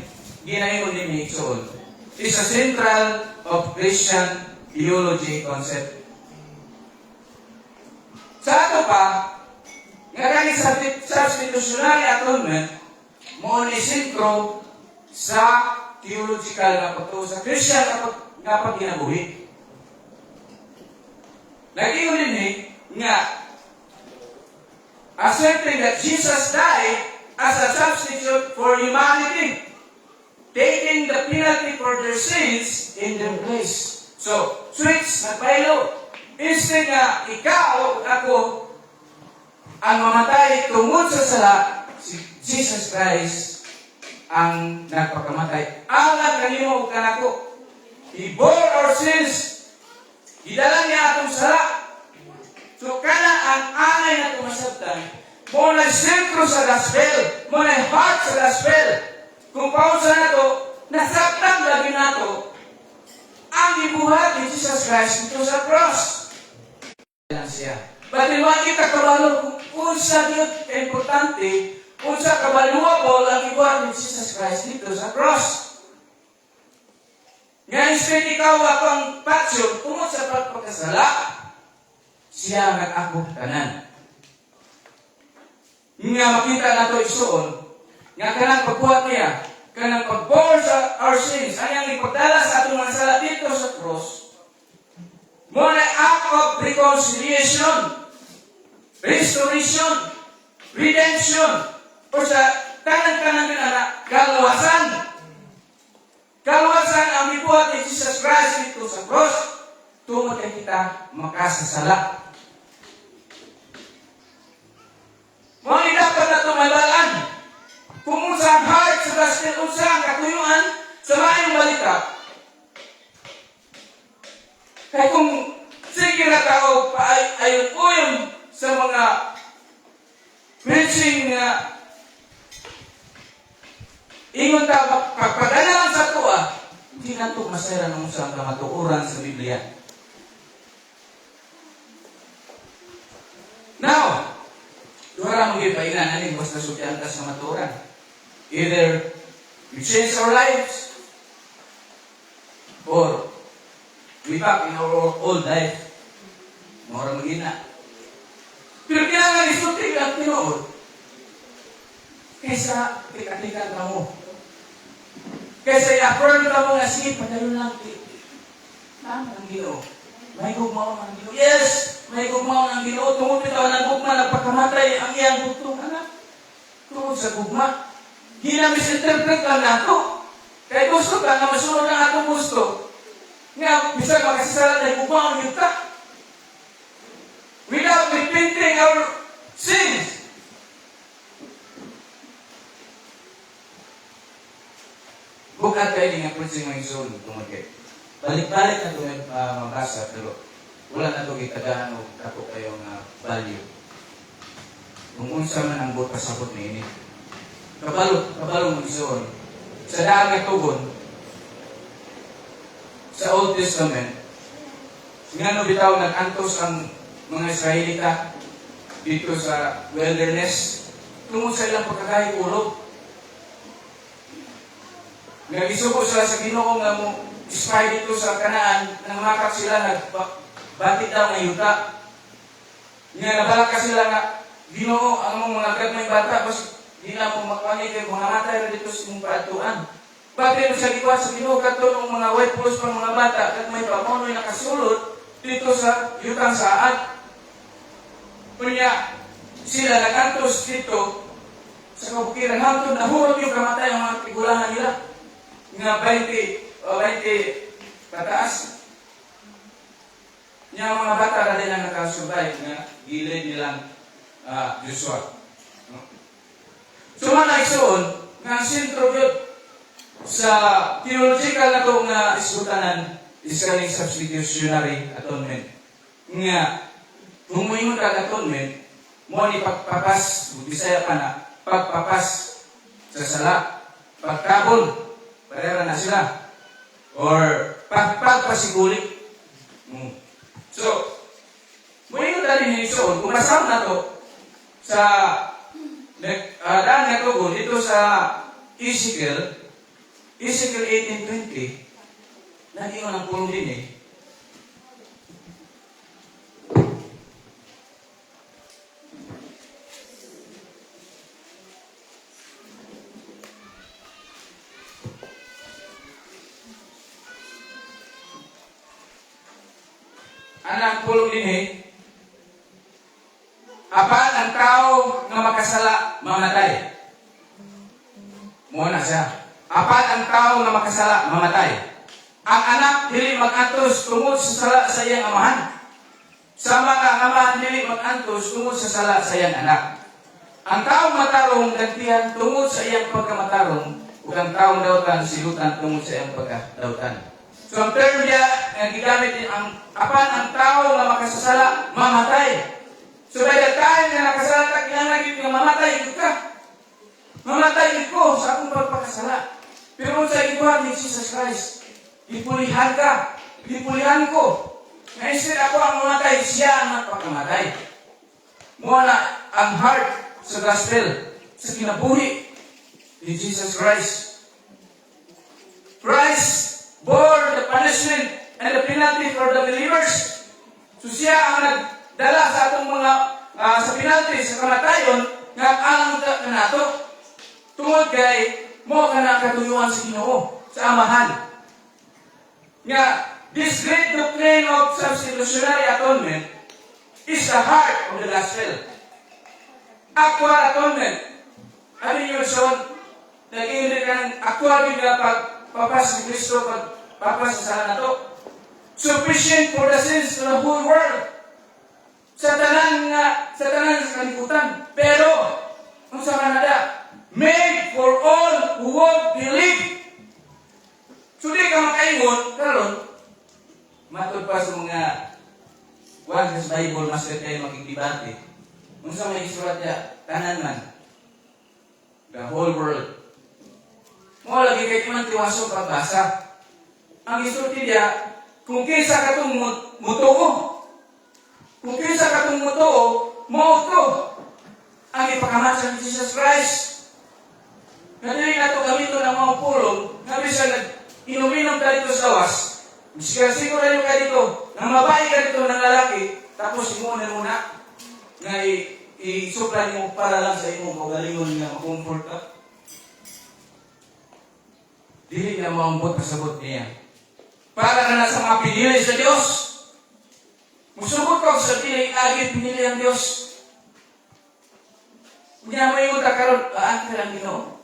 [SPEAKER 6] ginayon din ni Higson, is a central of Christian theology concept. Sa ato pa, nga kani substitutionary atonement, mo ni sentro sa theological na pagtuo sa Christian nga pagkinabuhi. Nag-iyon din nga asserting that Jesus died as a substitute for humanity, taking the penalty for their sins in their place. So, switch, nagbaylo. Instead nga, ikaw at ako ang mamatay tungod sa sala, si Jesus Christ ang nagpakamatay. Alam kanimo ug kanako. He bore our sins. Idala niya atong sala. So, kana ang anay na tumasabtan, mo na sentro sa gospel, mo na heart sa gospel. Kung pausa na to, nasabtan lagi na to, ang ibuhat ni Jesus Christ dito sa cross. Lang siya. Batiwag kita kabalo, kung sa Diyos importante, kung sa kabaluable ang ibuhat ni Jesus Christ dito sa cross. Nga instead ikaw ako ang patsyo, tungod sa pagpakasala, siya ang nag-ako tanan. Nga makita na ito isuon, nga kanang pagbuhat niya, kanang pag-bore sa our sins, anyang ipagdala sa atong mga sala dito sa cross, mo na act of reconciliation, restoration, redemption, o sa kanang na kaluwasan. Kaluwasan ang ibuhat ni Jesus Christ dito sa cross, tungod kay kita makasasala. Mo ni dapat na tumabalaan. Kung unsa ang heart sa gospel, unsa ang katuyuan sa maayong balita. Kaya kung sige na tao ayon-uyon sa mga preaching na ingon ta pagpadala lang sa tuwa, hindi na ito masaya ng usang kamatuuran sa Biblia. Now, wala mong ipainan, aning basta sukyan ka sa maturan. Either we change our lives, or we back in our old life. Mura magina. Pero kailangan isulti ang Pinoon kaysa tikatikan ka mo. Kaysa i-affirm ka mo nga, sige, padayon lang. Tama ang Ginoo. May gugmaw ng Ginoo. Yes! May gugmaw ng Ginoo. Tungod ito ang gugma na pagkamatay ang iyang butong anak. Tungod sa gugma. Ginamisinterpret lang nato. Kaya gusto ka na masunod ang atong gusto. Nga, bisa makasasala na gugmaw ang yuta. Without repenting our sins. Bukat kayo din ang preaching ng Isun. Balik-balik na ito mabasa, pero wala na ito kitadaan o kato kayong value. Kung unsa man ang buot pasabot na ini. Kabalo ng Isun. Sa daan nga tugon, sa Old Testament, nga bitaw nag-antos ang mga Israelita dito sa wilderness tungod sa ilang pagkakahig ulog. Nagisuko sila sa Ginoo nga mo spy dito sa Kanaan, nang makak sila nagbatik daw ng yuta. Nga nabalak ka sila nga, Ginoo, ang mong mga gagmay bata, bas di na mo makani kayo mga matay na dito sa mong paatuan. Bakit mo sa gikuha sa Ginoo kato ng mga white pulos pang mga bata, gagmay pa mo nakasulod dito sa yutang saad. Kunya, sila nagantos dito sa kabukiran hangtod nahurot yung kamatay ang mga tigulahan nila. Nga 20 pataas. Nga mga bata na din ang nakasurvive nga gilid nilang Joshua. So mga isuon, nga sentro yun sa theological na itong isbutanan is kaning substitutionary atonement. Nga, kung mo ka atonement, mo ni pagpapas, Bisaya pa na, pagpapas sa sala, pagkabol, parera na sila. Or pagpasigulit. So, muli dali ni Isun, kung masama na to sa daan nga tugon dito sa Ezekiel 18:20, nag-ingon ang pulong din eh. Anang pulong din eh, apan ang tao nga makasala mamatay. Muna siya. Apan ang tao nga makasala mamatay. Ang anak dili mag-antos tungod sa sala sa iyang amahan. Sama nga ang amahan dili mag-antos tungod sa sala sa iyang anak. Ang taong matarong gantihan tungod sa iyang pagkamatarong, ug ang taong dawtan silutan tungod sa iyang pagkadawtan. So ang term niya, ang gigamit din, ang apan ang tao na makasasala, mamatay. So by the time na nakasala ka, kinanagin nga mamatay ka. Mamatay ko sa akong pagpakasala. Pero sa ibuhat ni Jesus Christ, ipulihan ka, ipulihan ko. Na instead ako ang mamatay, siya ang nagpakamatay. Muna ang heart sa gospel, sa kinabuhi ni Jesus Christ. Christ bore the and the penalty for the believers. So siya ang nagdala sa atong mga sa penalty sa kamatayon nga alang ka nato. Tungod kay mo kana katuyuan sa Ginoo sa amahan. Nga this great doctrine of substitutionary atonement is the heart of the gospel. Actual atonement. Ano yung son? Nag-iinit ka ng actual yung pagpapas ni Kristo, pagpapas sa sana na to. Sufficient for the sins of the whole world. Sa tanan sa kalibutan. Pero, kung sa Canada, made for all who won't believe. So di ka makaingon, karon, matod pa sa mga wag sa Bible, master kayo makikibate. Kung sa may isulat niya, tanan man. The whole world. Mo lagi kay man tiwaso pagbasa. Ang isulti niya, kung kaysa katong mutuo. Kung kaysa katong mutuo, mauto. Ang ipakamatsa ni Jesus Christ. Kadili na ito gamiton ng mga pulong, nga bisa inuminom ka dito sa lawas, siguro rin ka dito, nang mabahay ka dito ng lalaki, tapos imunin mo na, nga i-suplan mo para lang sa imo, magalingon nga makomfort ka. Dili na maambot kasabot niya. Para ka na sa mga pinili sa Diyos. Musubot ka sa pinili pinili ang Diyos. Kanya mo yung karon, ka lang Ginoo.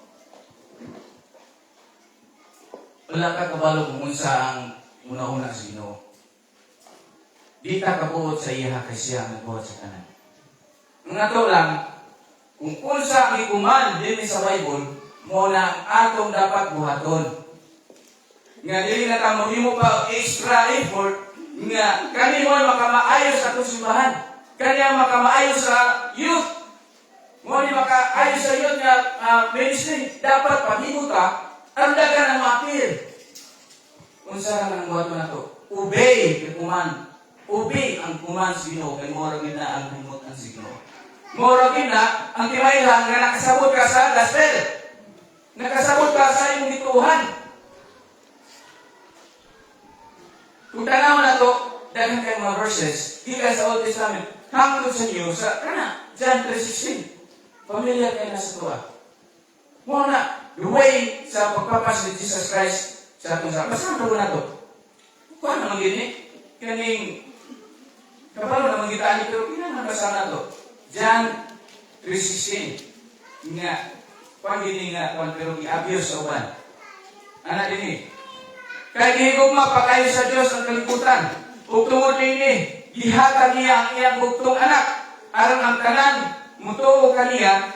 [SPEAKER 6] Wala ka kabalo kung unsa ang una-una sa Ginoo. Di ta kabuot sa iya kay siya nagbuhat sa kanan. Nga to lang, kung unsa ang ikuman din sa Bible, mo na ang atong dapat buhaton. Nga dili na ta mohimo pa extra effort nga kani mo makamaayo sa atong simbahan. Kanya makamaayo sa youth. Mo ni makaayo sa youth nga ministry dapat pahimo ta ang dagan ang maapil. Unsa ra nang buhaton nato? Obey ikuman. Obey ang kuman sa Ginoo kay mo ra gid na ang himot ang Ginoo. Mo ra gid na ang timayhan nga nakasabot ka sa gospel. Nakasabot ka sa imong gituhan. Kung tanaw na to, dahil kayo mga verses, gikan sa Old Testament, hangtod sa New, sa John 3:16. Familiar kayo na sa tuwa. Mo na, the way sa pagpapas ni Jesus Christ sa atong sa. Basta mo na to. Kuha naman gini, kaning, kapalo naman gitaan pero pinanabasa na to. John 3:16. Nga, pagini nga, pero i-abuse sa uban. Anak din kaya gihigugma pa kayo sa Diyos ang kalibutan. Ug tungod niini, gihatag niya ang iyang bugtong anak. Aron ang tanan, mutuo kaniya,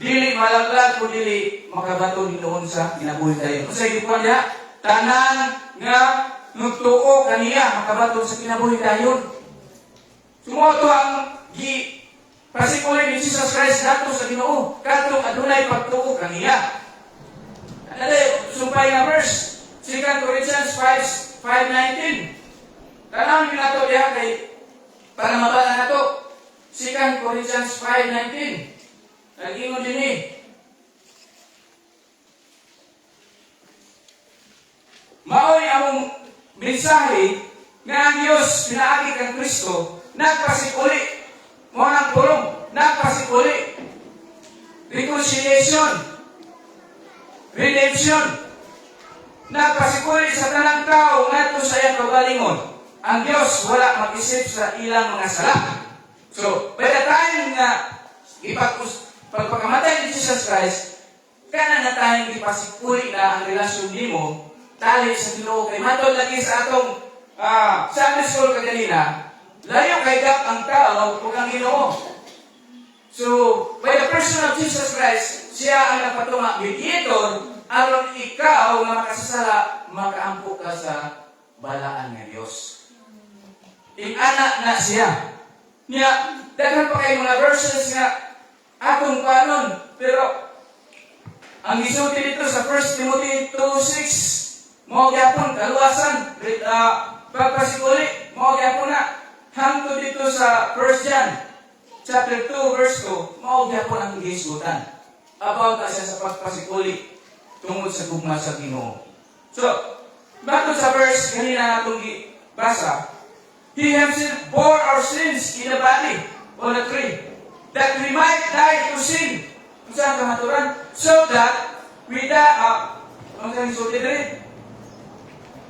[SPEAKER 6] dili malaglag o dili makabato ni noon sa kinabuhi tayo. Kasi gikuan niya, tanan nga mutuo kaniya, makabato sa kinabuhi tayo. Sumoto ang pasikulit ni Jesus Christ nato sa Ginoo. Kadtong adunay pagtuo kaniya. Ano sumpay na verse? 2 Corinthians 5:19. Tanawin nyo na ito diya kay para mabala na ito. 2 Corinthians 5:19. Nag-ingon din Mao'y among mensahe nga ang Diyos pinaagi kang Kristo nagpasikuli. Mo nang pulong, nagpasikuli. Reconciliation. Redemption. Nagpasikuli sa tanang tao ngadto sa iyang kaugalingon. Ang Dios wala mag-isip sa ilang mga sala. So, by the time nga pagpakamatay ni Jesus Christ, kana na tayong ipasikuli na ang relasyon nimo tali sa Ginoo kay matod lagi sa atong Sunday school kaganina, layo kay gap ang tao ug ang Ginoo. So, by the person of Jesus Christ, siya ang nagpatunga mediator aron ikaw nga makasasala, makaampo ka sa balaan nga Dios. Ing-ana na siya. Niya, daghan pa kayo mga verses nga atong panon, pero ang gisulti dito sa 1 Timothy 2:6, mao gyapon kaluwasan, pagpasikuli, mao gyapon na hangtod dito sa 1 John chapter 2 verse 2, mao gyapon ang gihisgutan about na siya sa pagpasikuli tungod sa gugma sa Ginoo. So, bago sa verse kanina natong basa, He Himself bore our sins in the body on the tree, that we might die to sin. Saan kamaturan? So that we die,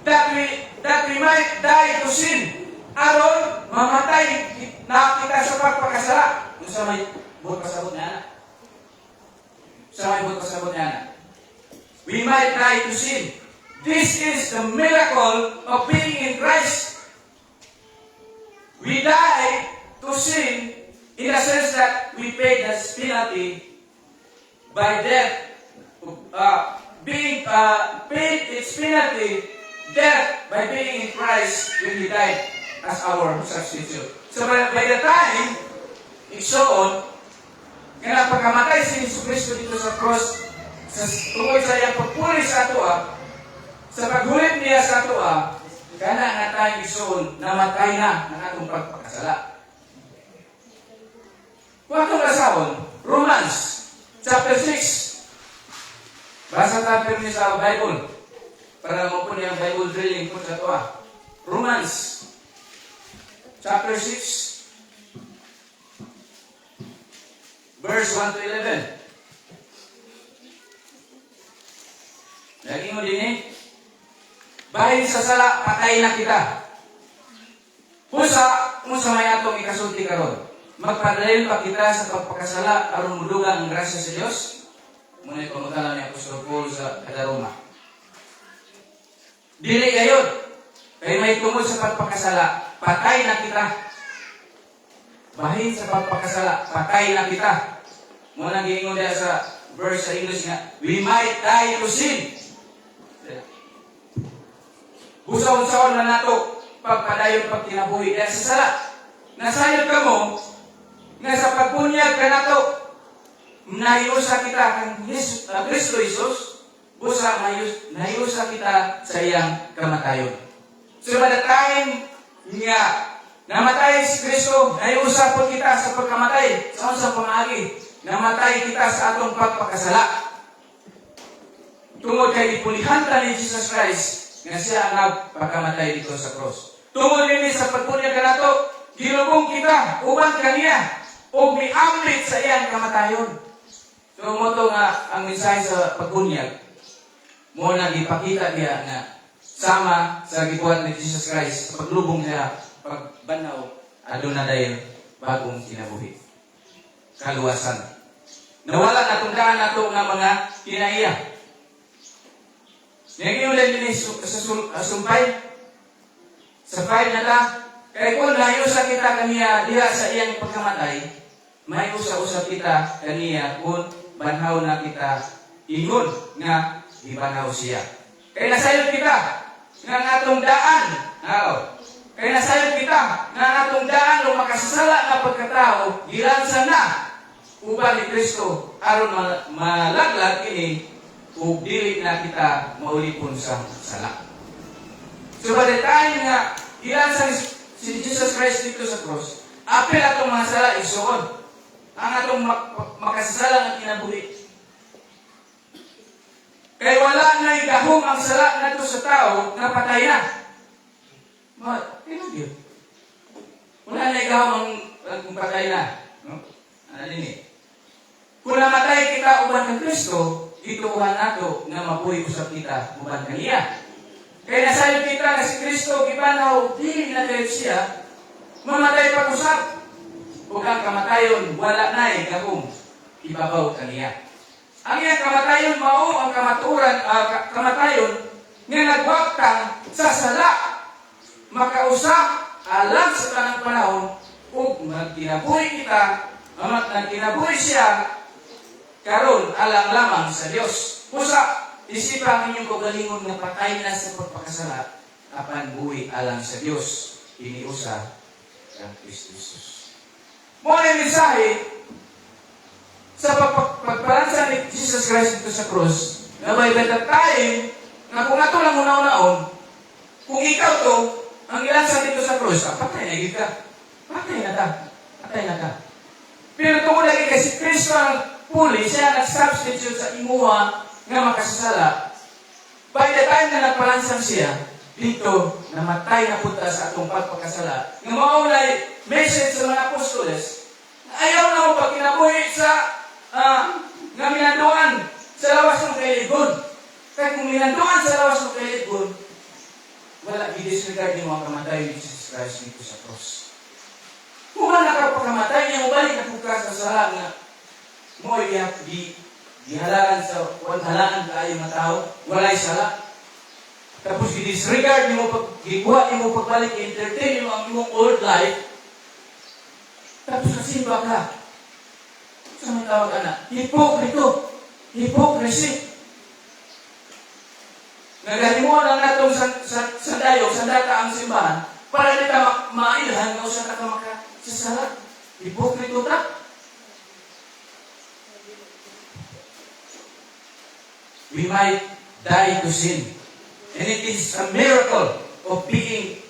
[SPEAKER 6] that we might die to sin. Aron, mamatay na kita sa pagpakasala. Kung sa may buot pasabot na anak. Sa may buot pasabot na anak. We might die to sin. This is the miracle of being in Christ. We die to sin in the sense that we paid the penalty by death. Paid its penalty, death, by being in Christ when He died as our substitute. So by the time, igsoon, kaya pagkamatay si Jesus Cristo dito sa cross, tungkol sa iyang pagpuli sa ato, sa paghulit niya sa ato, kana nga tayong igsoon, namatay na ng atong pagpakasala. Kung atong lasawon, Romans chapter 6. Basa tayo ni sa Bible. Para mo po niyang Bible drilling po sa ito. Romans chapter 6 verse 1 to 11. Lagi mo din bahin sa sala, patay na kita. Kung sa may atong ikasulti karon, magpadayon pa kita sa pagpakasala aron mudugang ang grasya sa Dios. Muna pangutana ni Apostol Paul sa Roma. Dili gayud, kay may tungod sa pagpakasala, patay na kita. Bahin sa pagpakasala, patay na kita. Muna giingon diha sa verse sa English nga, we might die to sin. Busaon-saon na nato pagpadayon pag kinabuhi dahil sa sala. Nasayod ka mo, nga sa pagpunyag ka nato, nahiusa kita kang Kristo Jesus, busa nahiusa kita sa iyang kamatayon. So by the time nga namatay si Kristo, nahiusa po kita sa pagkamatay, sa pamagi, namatay kita sa atong pagpakasala. Tungod kay ipulihan ta ni Jesus Christ, nga siya ang nagpakamatay dito sa cross. Tungod din sa pagpunyag ka nato, ginubong kita, uban kaniya, o miambit sa iyang kamatayon. So mo to nga ang mensahe sa pagbunyag, mo na ipakita niya nga sama sa gibuhat ni Jesus Christ sa paglubong niya, pagbanaw, aduna dahil bagong kinabuhi. Kaluwasan. Nawala na tungdaan na ito nga mga kinaiya. Ngayon ulit din sa sumpay, sa 5 na ta, kaya kung nayusa kita kaniya diha sa iyang pagkamatay, may usa-usa kita kaniya kung banhaw na kita ingon nga ibanaw siya. Kaya nasayod kita nga atong daan. Kaya nasayod kita nga atong daan o makasasala na pagkatao, gilansa na uban ni Kristo aron malaglag ini o dili na kita maulipon sa sala. So by the time nga gilansa si Jesus Christ dito sa cross, apil atong mga sala isuon. Ang atong makasasala nga kinabuhi. Kaya wala na igahom ang sala na ito sa tao na patay na. Ano yun? Wala na igahom ang patay na. No? Ano din eh? Kung namatay kita uban ng Kristo, ituuhan nato na mabuhay usap kita uban kaniya. Kaya nasayod kita na si Kristo, gibanaw, di na kayo siya, mamatay pag-usap. Huwag ang kamatayon, wala na igahom, ibabaw kaniya. Ang iyang kamatayon, mao ang kamatayon, nga nagwakta sa sala, makausap, alam sa tanang panahon, ug magkinabuhi kita, magkinabuhi siya, karon alang lamang sa Dios. Pusa, isipang inyong kagalingon nga patay na sa pagpakasala, apan buhi alang sa Dios, iniusa ang Kristo Jesus. Mo ang mensahe sa pagpalansa ni Jesus Christ dito sa cross, na by the time na kung ato lang una-unaon, kung ikaw to, ang ilansa dito sa cross, patay na kita. Patay na ta. Patay na ta. Pero tungkol lagi kasi Kristo ang puli, siya nag-substitute sa imuha nga makasasala. By the time na nagpalansang siya, dito namatay na punta sa atong pagpakasala. Nga maulay message sa mga apostoles, ayaw na mo pag kinabuhi sa nga minanduan sa lawas ng kailigon. Kaya kung minanduan sa lawas ng kailigon, wala i-disregard yung mga kamatay ni Jesus Christ dito sa cross. Kung wala nakapakamatay niya, mabalik na bukas sa sala nga mo gihalaan sa halaan kaayong mga tao, walay sala. Tapos i-disregard niyo mo gikuha niyo mo pagbalik, entertain niyo ang iyong old life. Tapos kasimba ka. Sa may tawag anak, hipokrito. Hypocrisy. Nagalimuan lang natong sa dayo, sa data ang simbahan, para di ka mailhan nga usa ka makasasala. Hipokrito ta. We might die to sin. And it is a miracle of being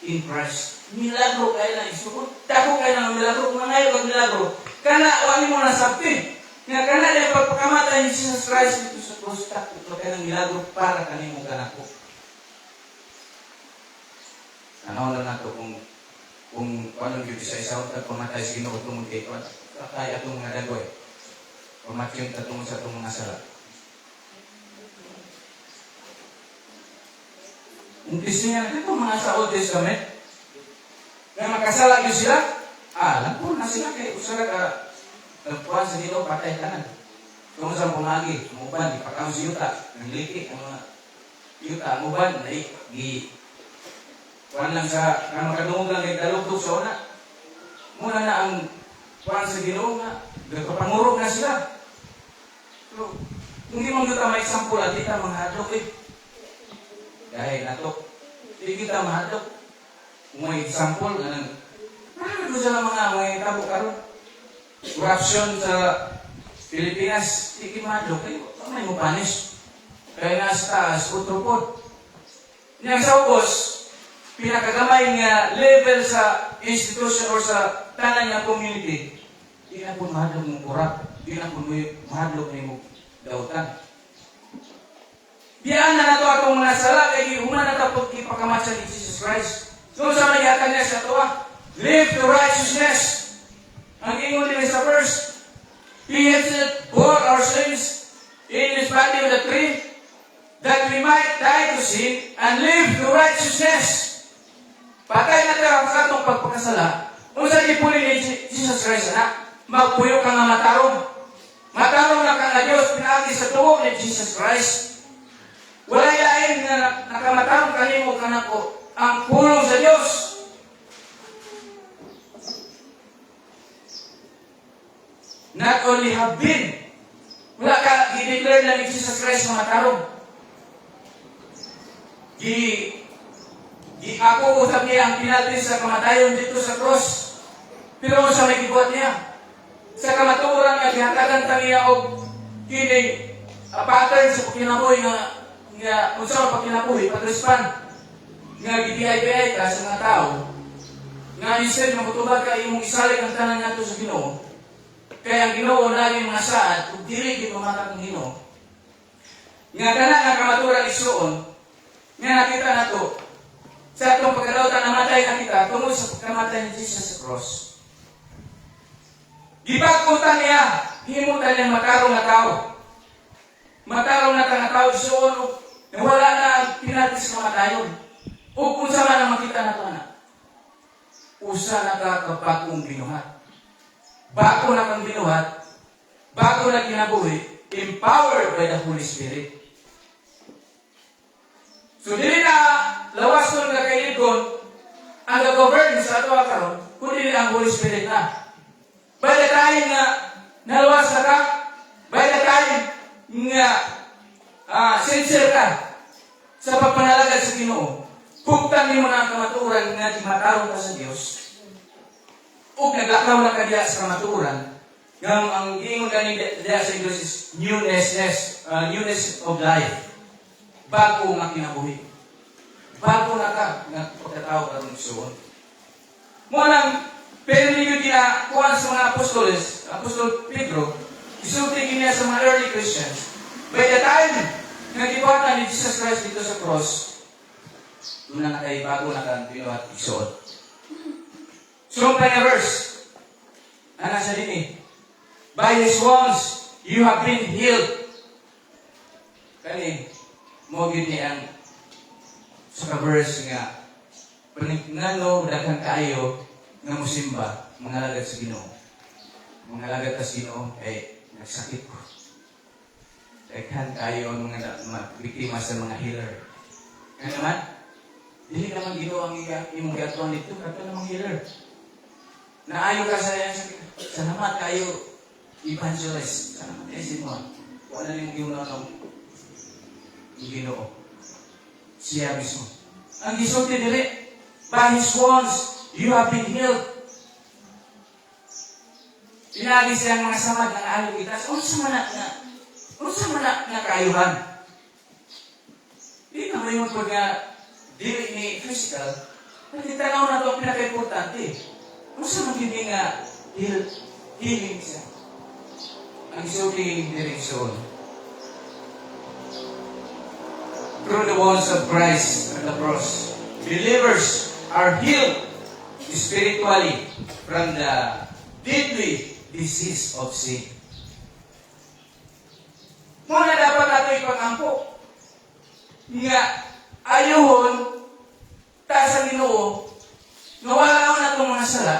[SPEAKER 6] in Christ. Milagro kayo lang isukot. Dako kayo ng milagro. Kung nangayo kag milagro, kana wali mo nasabti. Nga kana na pagpakamatay ni Jesus Christ dito sa cross, ito kayo ng milagro para kanimo kanako. Ano lang nato kung paano yun sa isaw at pamatay sa Ginoo tungod kay kaya atong mga dagoy. Pamatay yung tatungod sa itong mga sala. Umpis niya ito mga sa Old Testament. Kaya makasala yun sila. Lampur na sila kay usara ka nagpuan sa Ginoo patay tanan. Kung sa pumagi, muban di pakam si yuta, nang liki ang mga yuta muban na kuan lang sa kang makadungog lang kay dalugtog sa una. Muna na ang kuan sa Ginoo nga nagpapangurog na sila. So, kung di mo kita may example at kita mga hadlok dahil nato, di kita mahadlok. Kung may example, doon sila mga tabo karon. Corruption sa Pilipinas, di kita mahadlok. May mo punish. Kaya nasa taas, utropod. Niyang sa ubos, pinakagamay nga level sa institution or sa tanan nga community, di na po mahadlok mong corrupt. Di na po mahadlok mong dautan. Biyaan na nato atong mga sala, kaya human na tapos ipakamatsa ni Jesus Christ. So sa magyatan niya sa tuwa, live to righteousness. Ang ingon din sa verse, He himself bore our sins in His body on the tree, that we might die to sin and live to righteousness. Patay na tayo sa atong pagpakasala. Kung sa ipuli ni Jesus Christ na, magpuyo ka nga matarong. Matarong na ka nga Diyos, pinagi sa tuwo ni Jesus Christ. Wala yain na nakamatarong kanimo kanako ang pulong sa Diyos. Not only have been, wala ka i-declare na ni Jesus Christ na matarong. Ako usap niya ang pinaltin sa kamatayon dito sa cross. Pero sa may gibuhat niya. Sa kamaturan nga gihatagan ta niya og kini pattern sa kinabuhi nga unsa pa kinabuhi pag-respond nga gibiyay-biyay ka sa mga tao nga instead na mutubag ka imong isalig ang tanan nato sa Ginoo kaya ang Ginoo lagi mga saad ug dili gid mamatag ang Ginoo nga kana nga kamaturan igsuon nga nakita nato sa atong pagkadawtan namatay na kita tungod sa pagkamatay ni Jesus sa cross. Gipagpunta niya himutan niya matarong na tao. Matarong na nga tao igsuon na wala na ang pinatis sa kamatayon. O kung sama na makita na ito na, usa na ka kapagong binuhat. Bago na kang binuhat, bago na kinabuhi, empowered by the Holy Spirit. So, dili na lawas nun nga kailigon, ang govern sa ato karon, kundi ang Holy Spirit na. By the time nga nalawas na ka, by the time nga sincere ka sa pagpanalagad sa Ginoo, buktan mo na ang kamaturan nga matarong ka sa Dios. Ug naglakaw na ka diya sa kamaturan, nga ang giingon kani diya sa English is newness of life. Bago nga kinabuhi. Bago na ka nga pagkatao karon igsuon. Mo nang pero ninyo kuha sa mga apostoles, Apostol Pedro, isulti niya sa mga early Christians. By the time na gibuhatan ni Jesus Christ dito sa cross, Doon na kayo bago na kanto at isuot. So, pa na verse. Ano sa din eh? By His wounds, you have been healed. Kani, mo gid ni ang sa verse nga paningano daghan kaayo nga musimba mga lagad sa Ginoo. Mga lagad sa Ginoo ay nagsakit ko. Daghan kaayo ang mga biktima sa mga healer. Kaya naman, dili naman Ginoo ang imong giatuan dito, kato namang healer. Naayo ka sa naman kayo evangelist. Sa naman isin mo. Wala nang Ginoo. Siya mismo. Ang gisulti dili, by His wounds, you have been healed. Pinagi siyang mga samad ng ayaw kita. Unsa man na kaayuhan? Di na may matod nga dili ni physical. Pati tanaw na ito ang pinaka-importante. Unsa man hindi nga healing siya. Ang gisulti direksyon. Through the wounds of Christ at the cross, believers are healed spiritually from the deadly disease of sin. Muna dapat nato ipagampo. Nga, ayuhon, ta sa Ginoo, nawala na itong mga sala.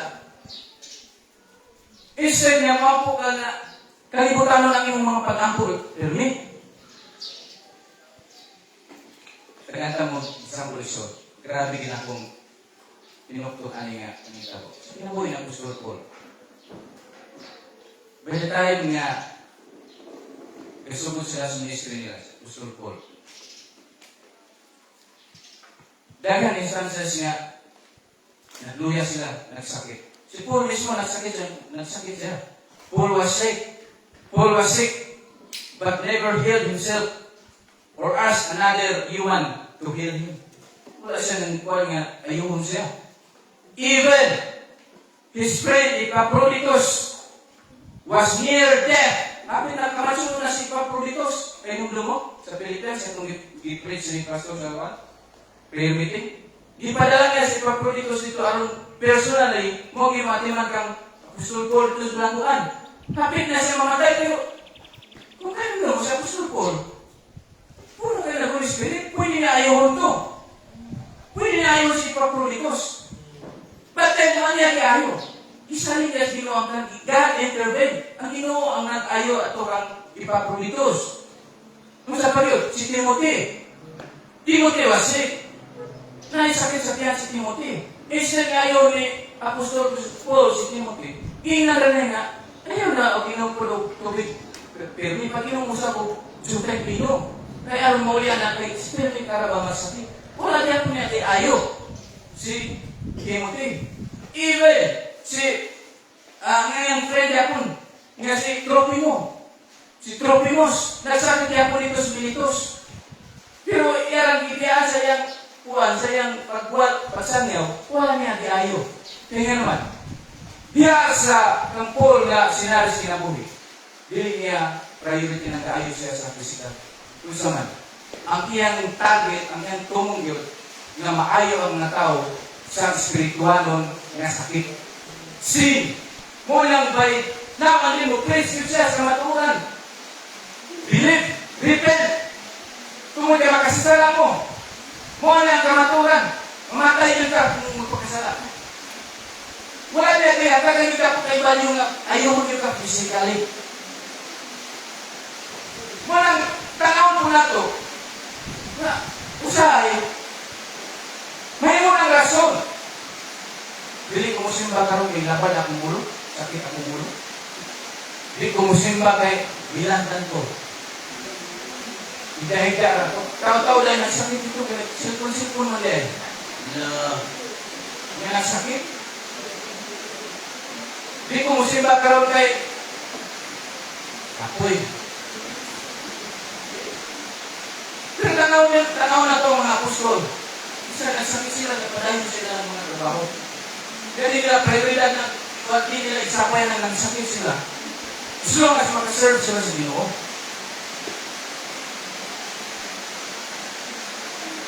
[SPEAKER 6] Instead niya, mapo ka na, kalibutan lang yung mga pag-ampo. Permit. Ternyata mo, isang pulisyon, grabe ginakong pinuktok ani nga ang tao. Kinabuhi ng Apostol Paul. By the time nga, resubot sila sa ministry nila, Apostol Paul. Daghang instances nga, nagluya sila, nagsakit. Si Paul mismo nagsakit siya. Paul was sick, but never healed himself or ask another human to heal him. Wala siya nang kuwan nga ayuhon siya. Even his friend Epaphroditus was near death. Habi nakamatsuno na si Epaphroditus. Kaya nung lumok sa Philippines, itong i-preach ni Pastor sa prayer meeting. Ipadala niya si Epaphroditus dito aron personally, mo gimatiman kang Apostol Paul dito sa Blancuan. Kapit na siya mamatay, pero kung kayo mo sa Apostol Paul, puro kayo na Holy Spirit, pwede na ayaw to. Pwede na ayaw si Epaphroditus. But then, naman niya ayaw. Isa rin niya sa Ginoo ang God intervene. Ang Ginoo ang nag-ayaw at kang Epaphroditus. Kung sa pariyo, si Timothy. Timothy was sick. Naisakit sa tiyan si Timothy. Instead nga ayaw ni Apostol Paul si Timothy. Ginagawa nga, ayaw na o ginagpulog tubig. Pero may pag-inumusa ko, sutay pino. Kaya aron maulian na kay Spirit para ba masakit. Wala niya po niya kay ayaw. Si Timothy. Even si ngayong friend yapon nga si Tropimos nagsakit yapon ito sa Miletus. Pero iyarang itiaan sa iyang kuwan, sa iyang pagbuhat, pagsangyaw, wala niya di ayaw. Kaya naman, diya sa kang Paul nga sinaris kinabuhi, dili niya priority na kaayo siya sa physical. Kung man, ang iyang target, ang iyang tumong yun, nga maayo ang mga tao sa spiritualon nga sakit. Sin, mo lang ba'y naman mo, praise you siya sa maturan. Believe, repent. Tungkol ka makasasala mo. Mo lang kamaturan. Mamatay yun ka kung magpakasala. Wala niya kaya, tagang yun ka po kay Banyo nga, ayaw yun ka physically. Mo lang, tanawin mo na ito. Usahay, may mo ng rason. Dili ko musimba karon kay lapad akong ulo, sakit akong ulo. Dili ko musimba kay bilantan ko. Higda-higda ako. Tao-tao dahil nagsakit ito, kaya silpon-silpon mo dahil. Nga nagsakit. Dili ko musimba karon kay apoy. Pero tanaw na ito mga apostol. Isa, nagsakit sila, napadayon sila ng mga trabaho. Kaya di nila prioridad na wag di nila isapayan na nagsakit sila. As long as makaserve sila sa Ginoo.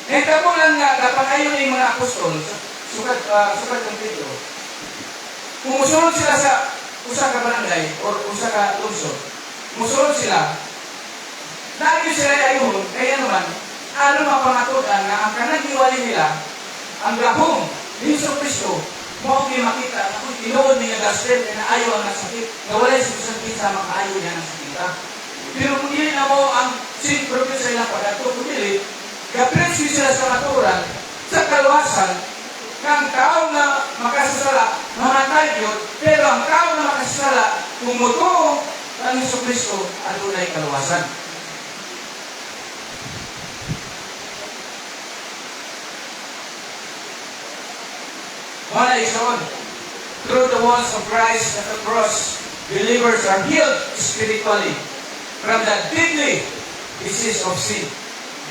[SPEAKER 6] Nahitabo lang nga, napangayon ng mga apostol, sukat ng Pedro, kumusunod sila sa usa ka barangay o usa ka lungsod, musunod sila, lagi sila ayun, kaya naman, ano mapangatudan na ang kanang iwali nila, ang gahong ni Hesus Kristo, mo ang makita na kung tinuod niya gastel na ayaw ang nasakit, na wala si sakit sa makaayo niya ng sakita. Pero kung hindi na mo ang sin prophet sa ilang pagdato, kung hindi, gapresi sila sa maturan, sa kaluwasan, ng tao na makasasala, mamatay yun, pero ang tao na makasasala, kung mutuo ang Hesus Kristo, adunay kaluwasan. One is on. Through the wounds of Christ at the cross, believers are healed spiritually from the deadly disease of sin.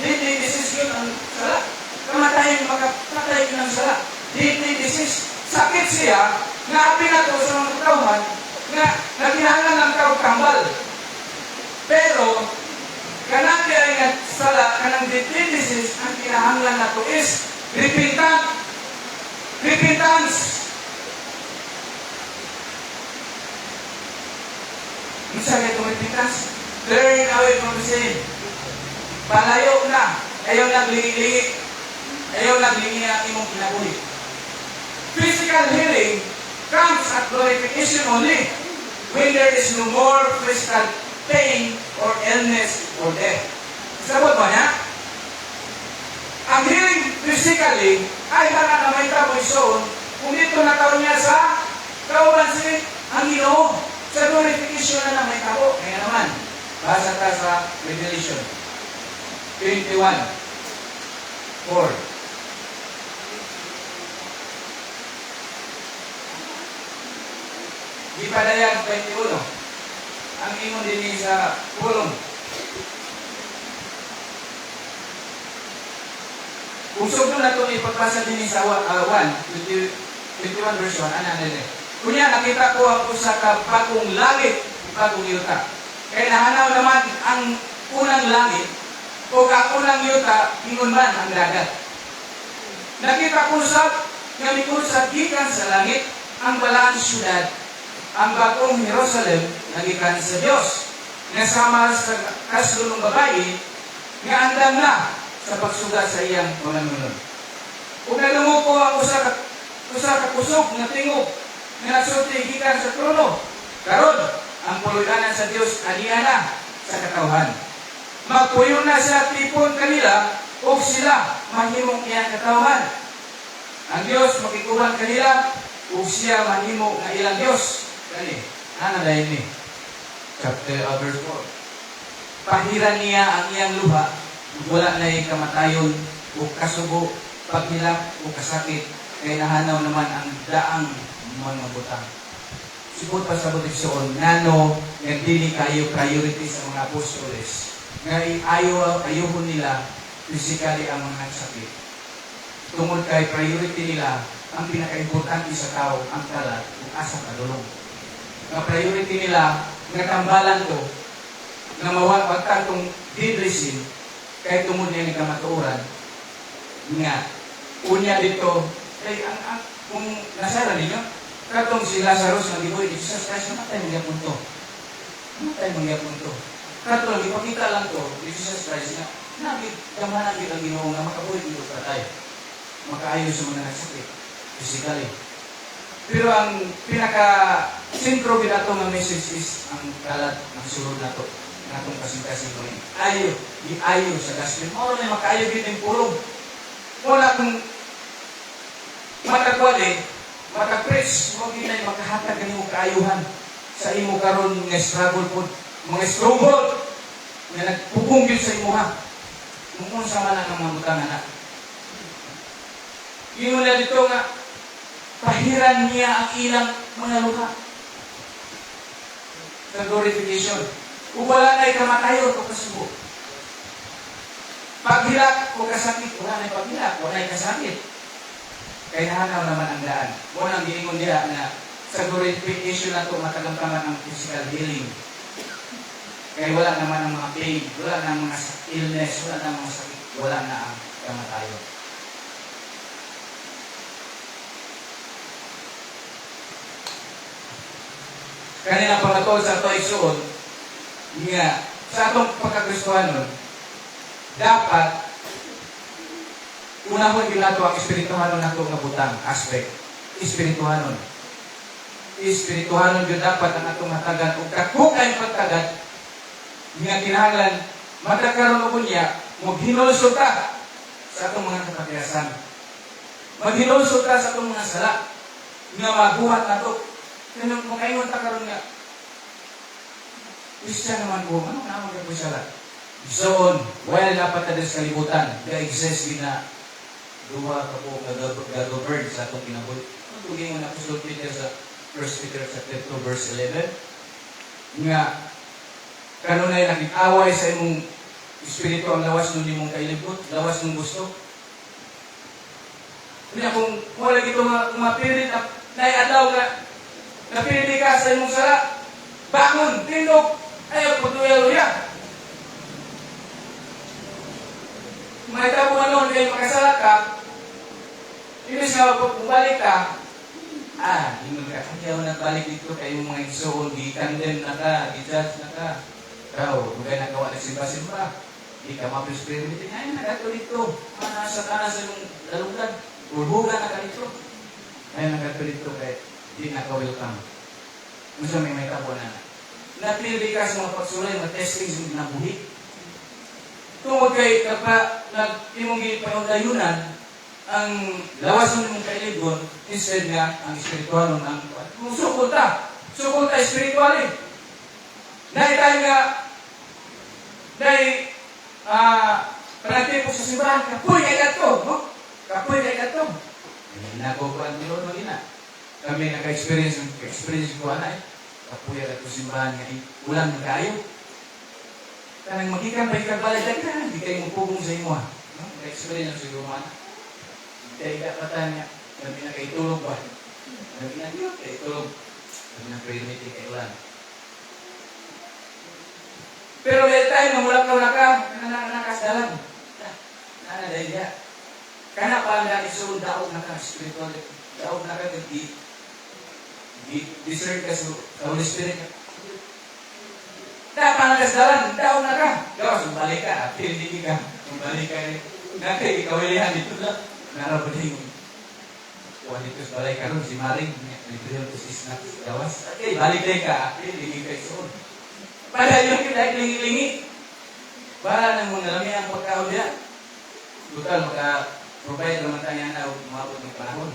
[SPEAKER 6] Deadly disease yun ang sala. Kamatayin, makapatay yun ang sala. Deadly disease. Sakit siya, nga pinato sa mga katawan, nga kinahanglan ng tao kambal. Pero, kanang kaya nga sala, kanang deadly disease, ang kinahanglan na to is repentance. Minsan ito repentance. Turn away from sin. Palayo na. Ayaw naglingi-lingi. Ayaw naglingi ang imong kinabuhi. Physical healing comes at glorification only when there is no more physical pain or illness or death. Sabot ba niya? Ang healing physically ay para na may taboy kung dito nataon niya sa kaubansin ang Ginoo sa glorification na may tabo. Kaya naman, basa ta sa Revelation 21:4. Gipadayag 21. Ang ingon din sa pulong. Kung sugno na ito ipagpasa din sa 21 verse 1, ano nila? Kunya, nakita ko ang usa ka bagong langit, bagong yuta. Kaya nahanaw naman ang unang langit, o ang unang yuta, ingon man ang dagat. Nakita ko sa, nga sa gikan sa langit, ang balaan syudad, ang bagong Jerusalem, nagikan sa Diyos, nga sama sa kasulong babae, nga andam na, sa pagsuga sa iyang mga nunod. Kung nalungo ko ang usa ka kusog na tingog na nagsulti gikan sa trono, karon ang puluyanan sa Dios aniya na sa katawhan. Magpuyo na sa tipon kanila o sila mahimong iyang katawhan. Ang Dios makikuhan kanila o siya mahimo nga ilang Dios. Kani, ana dayon ni chapter verse 4. Pahiran niya ang iyang luha, wala na yung kamatayon o kasubo, paghilak o kasakit, kaya nahanaw naman ang daang mga butang. Sibot pa sa proteksyon, nano, nga dili kayo priority sa mga apostoles. Nga ayuhon nila physically ang mga sakit. Tungod kay priority nila, ang pinaka-importante sa tao, ang kalat o asa kadulong. Nga priority nila, nga tambalan to, nga mawagtang tong deadly sin, kahit tungod niya ng kamatuoran, nga, unya dito, ay, kung nasara ninyo, katong si Lazarus na gibuhi, Jesus Christ, namatay mga punto. Namatay mga punto. Katong, ipakita lang to, Jesus Christ, na, gamanan ang Ginoo nga makabuhi dito patay. Makaayos sa mga nagsakit, physically. Pero ang pinaka-sentro binato ng message is ang kalat ng sulod na to. Natong kasing-kasing ko rin. Ayaw sa gospel. Mao na makaayo din yung pulong. Wala kung matagwali, matag-preach, huwag yun ay makahatag ng iyong kaayuhan sa imo karon ng struggle po, mga struggle na nagpupong yun sa imo ha. Kung sa man ang mga butang anak. Yun na dito nga, pahiran niya ang ilang mga luha. Sa glorification. Kung wala na'y kamatayon o kasubo. Paghilak o kasakit, wala na'y paghilak, wala na'y kasakit. Kaya hanaw naman ang daan. Wala nang giningon niya na sa glorification na ito matagamtaman ang physical healing. Kaya wala naman ang mga pain, wala na ang mga illness, wala na ang mga sakit, wala na ang kamatayon. Kanina pa natol sa ito isuon, nga, sa atong pagkakristuhanon, dapat, unahon yun nato ang espirituhanon nato nga butang, aspect. Espirituhanon. Espirituhanon yun dapat ang atong hatagan, o kakukay pagtagan, nga kinahanglan, magkakaroon ko niya, maghinulsot ka sa atong mga kapatiyasan. Maghinulsot ka sa atong mga sala, nga mabuhat nato. Kaya kung kayo ta karon nga, Christian naman po, ano naman ka po sala? Zone, while dapat na sa kalibutan, ga-exist din na duha ka po gag-govern sa atong kinabuhi. Ang tuging mo na Apostol Peter sa 1 Peter chapter 2 verse 11, nga, kanunay nakikaway sa imong espiritu ang lawas nun imong kailibot, lawas ng gusto. Kaya kung wala ito mapilit na naiadaw nga, napili ka sa imong sala, bangon, tindog, ayaw pagduya-luya. May tabo ano, kayo makasala ka, inis nga bumalik ka, hindi ka, ayaw nagbalik dito kayo mga igsoon, di-condemn na ka, di-judge na ka. Ikaw, kung kayo nagawa na simba-simba, di ka mapis-spirit, ay, nagato dito, sa kanan sa imong dalugan, ulbugan na ka dito. Ay, nagato dito kayo, di naka-welcome. Masa may tabo na. Napili ka sa mga pagsulay, mga testing sa mga buhi. Tungod kay imong gipayunan ang lawas ng imong kailigon, instead nga ang espiritualon ang sukol ta espiritual eh. Dahil tayo nga panagtipo sa simbahan, kapoy kay gato, no? Kapoy kay gato. Nakukuhan nyo no ina. Kami naka-experience ko na eh. Kapoy kay gato simbahan nga ulang na kayo. Kanang magikan pa ikagbalagdag ka, hindi kayo mupugong sa imo ha. No? Naka-experience ang siguro man. Kaya ikapatan niya, kami na kayo tulog ba? Kami na kayo tulog. Kami na prayer-meeting kayo lang. Pero may time na mulak-mulak ka, nakasdalan. Dahil niya. Kana pa ang isulong daog na ka, spiritual, daog na ka, discern ka sa Holy Spirit. Dapat ang nakasdalan, daog na ka. Gawas, balik ka, pinili ka. Balik ka, nakay, ikawilihan dito lang. Narapod yung kuha dito sa balay ka ron, si Maring, libre ko si Snack, gawas. Okay, balik din ka, pinili ka isoon. Para yung kita lingi-lingi. Para nang mangalami ang pagkaon niya. Total, maka-provide naman tayo na umabot ng panahon.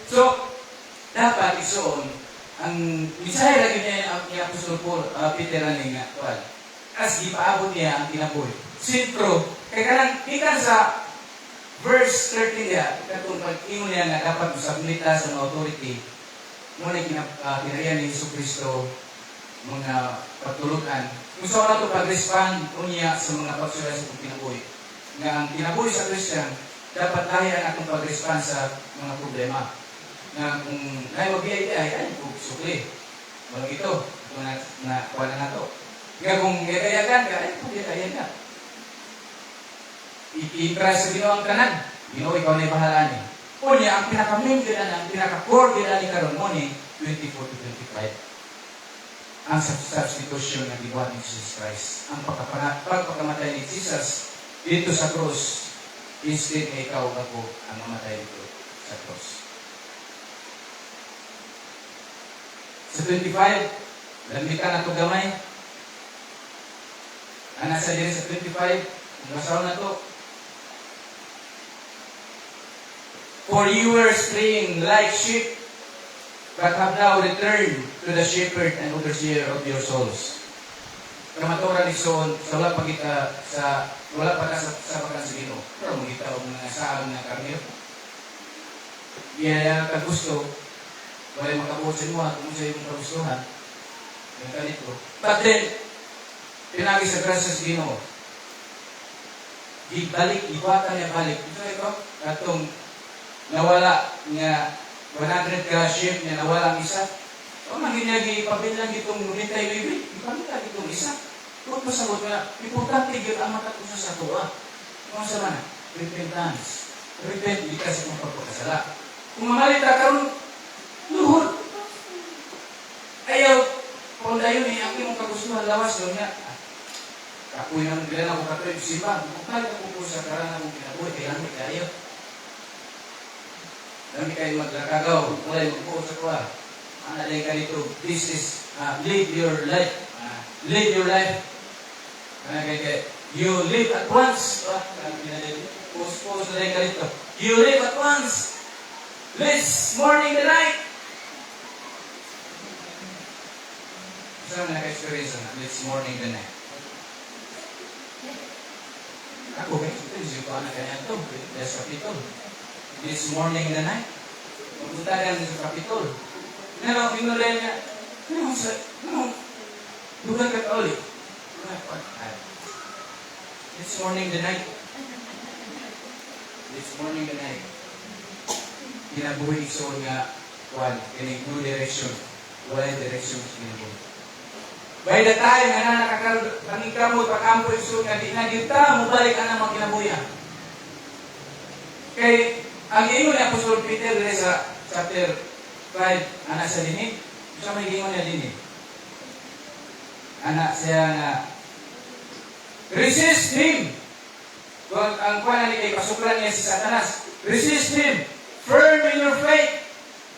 [SPEAKER 6] So, dapat isoon, ang misahe lagi niya ni Apostol Peter ani nga, as ipaabot niya ang kinabuhi. Sintro, kaya kanang ikan sa verse 13 niya, katong pag-ingon niya nga dapat submita sa mga authority, muna kinaiyan ni Jesucristo mga patulukan. Kung saan nato pag-respond unya sa mga pagsulay sa kinabuhi. Nga ang kinabuhi sa Christian, dapat dahil ang atong pag-respond sa mga problema. Nga kung naay mag-iay ay sukli. Walang ito na kuha na nato. Nga kung gagayagan ka, pag-gagayan ka. I-impress sa Ginoo ang tanan. Ginoo, ikaw na ibahalaan eh. Unya, ang pinaka-main gila ang pinaka-core gila ni karon mo ni 24 to 25. Ang substitution ng gibuhat ni Jesus Christ. Ang pagpakamatay ni Jesus dito sa krus, instead na ikaw ako ang mamatay dito sa krus. Sa 25, lambikan na ito gamay. Ang nasa diri sa 25, ang basaw na ito. For you were straying like sheep, but have now returned to the shepherd and overseer of your souls. Kamaturan ni Son, wala pa kita sa pagkasabino. Pero magkita o mga saang na karnir. Yan ang kagusto. Wala makabuot sa inyo kung sa iyong kagustuhan. Yung kanito. But then, pinagi sa grasya sa Ginoo. Ibalik, ibata niya balik. Ito, atong nawala nga 100 ka sheep niya nawalang isa. O manginagi pabilang itong 90 libre. Ipamita itong isa. Kung pasabot nga, importante yun ang matakusa sa tuwa. Kung sa man, repentance. Repent, di ka sa kong pagpapasala. Kung mamalita karon luhod. Ayaw, kung dayon ni ang imong kagustuhan lawas doon nga. Kapoy naman bilang ako katoy simba. Kung ako po sa karang akong kinabuhi, kailangan kayo. Dami kayo maglakagaw, mulai magbuo sa kuha. Ang alay ka dito, this is, live your life. Live your life. You live at once. Pause na ka dito. You live at once. This morning the night. Saan na naka-experience na? This morning the night. Ako kayo, ito ko na kanya ito. Yes, Kapitol. This morning the night. Pupunta ka sa Kapitol. Pero, inulay niya, dugan ka ka ulit. This morning the night. This morning the night. Kinabuhi iso nga, kinig no direction. Wala direction sa kinabuhi. By the time nga na nakakakamot, pag-ampo iso nga, di na kita, mubalik ka na mga kinabuhi. Kay, ang ingon ni Apostol Peter sa chapter 5, anak sa dinig, siya may ingon niya dinig. Anak siya na, resist him. Kung ang kuha ni kay pasuklan niya si Satanas, resist him, firm in your faith,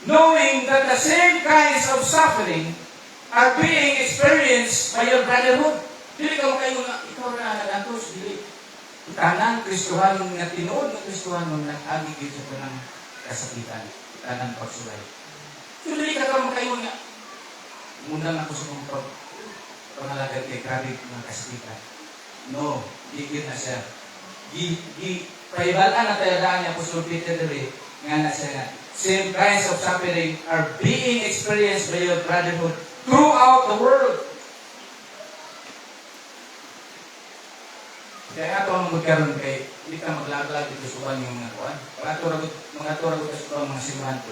[SPEAKER 6] knowing that the same kinds of suffering are being experienced by your brotherhood. Dili ka makaingon na, ikaw na nag-antos, dili. Tanang Kristohanon nga tinuod ng Kristohanon nag-agi dito sa tanang kasakitan, tanang pagsulay. So, dili ka makaingon nga, mundang ako sa mga pangalagad kay karib ng kasakitan. No, higit na siya. Paibalaan na tayo daan niya Apostol Peter dali, nga na siya nga, same kinds of suffering are being experienced by your brotherhood throughout the world. Kaya ato ang magkaroon kay, hindi ka maglaglag dito sa yung mga kuwan. Mga turagot sa mga simuhan ko.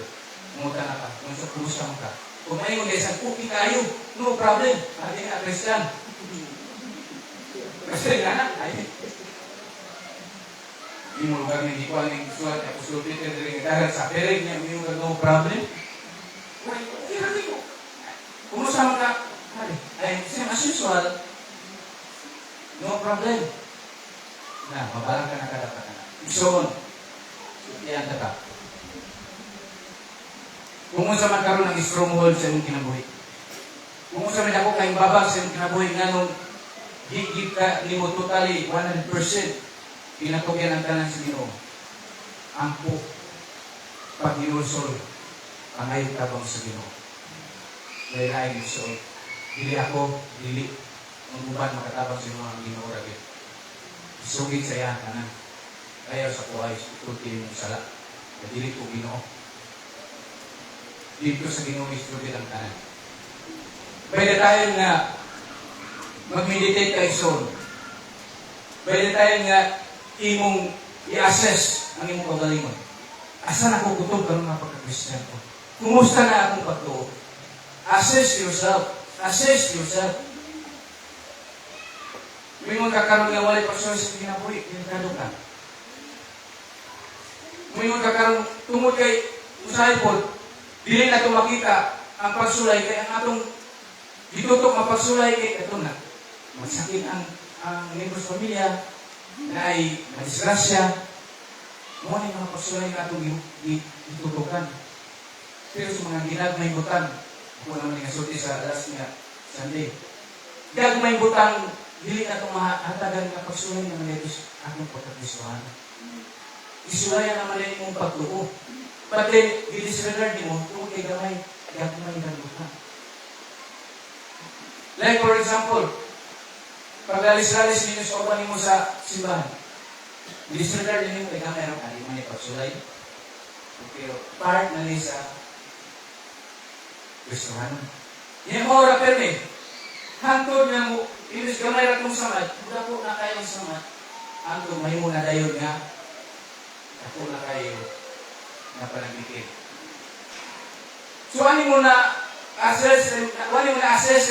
[SPEAKER 6] Mungutan na ka, kumusta mo ka. Kung may mga isang cookie kayo, no problem. Hindi nga, Christian. Kasi nga na, ay. Hindi mo lugar na hindi ko ang sulat na Apostol Peter rin dahil sa perig niya, hindi mo no problem. Hindi ko. Kumusta mo ka? Ay, same as usual. No problem. Na, mabalang ka na kadapat na. Isoon. Yan tata. Kung sa magkaroon ng stronghold sa imong kinabuhi. Kung sa may dako kayong babag sa imong kinabuhi nga nung higit ka ni mo totally 100% pinatugyan ang tanan sa Ginoo. Ampo pag-inulsol pangayo tabang sa Ginoo. Dahil ay gusto. Dili ako, dili ang uban makatabang sa Ginoo ang Ginoo ra gyud. Isugid sa iya kanan. Ayaw sa kuhay, tutin yung sala. Nadili ko Ginoo. Dito sa Ginoo isugid ang kanan. Pwede tayo nga mag-meditate ka ison. Pwede tayo nga imong i-assess ang imong kagalingon. Asa na ako gutom karon nga pagka-Christian ko? Kumusta na akong pagtuo? Assess yourself. Assess yourself. May mga kakaroon nga walay pagsuhay sa kinabuhi, pinagkado ka. May mga kakaroon tungod kay usahay po, dili na ito makita ang pagsulay kay ang atong ditutok ang pagsulay kay ito na. Magsakit ang membros pamilya na ay madisgrasya. Mo ni mga pagsulay na itong ditutokan. Pero sa mga ginagmay butang, ako naman nga sulti sa last nga Sunday. Gagmay butang dili na itong mahatagan na pagsulay na manitos akong pagkakisuhan. Isulayan naman na mong pagtuo. But then, i-disregard mo, kung kay gamay, gagmay na butang. Like for example, pag-alis-alis ninyo sa uban mo sa simbahan, i-disregard ninyo kay gamay ang aliman ni pagsulay. Pero part na niya sa Kristohan. Yan mo ora perme. Hantod nga mo, inis gamay ra kong samad, buda po na kayo ang samad. Hantod may mo na dayon nga, ako na kayo na panagbikin. So, ano mo na assess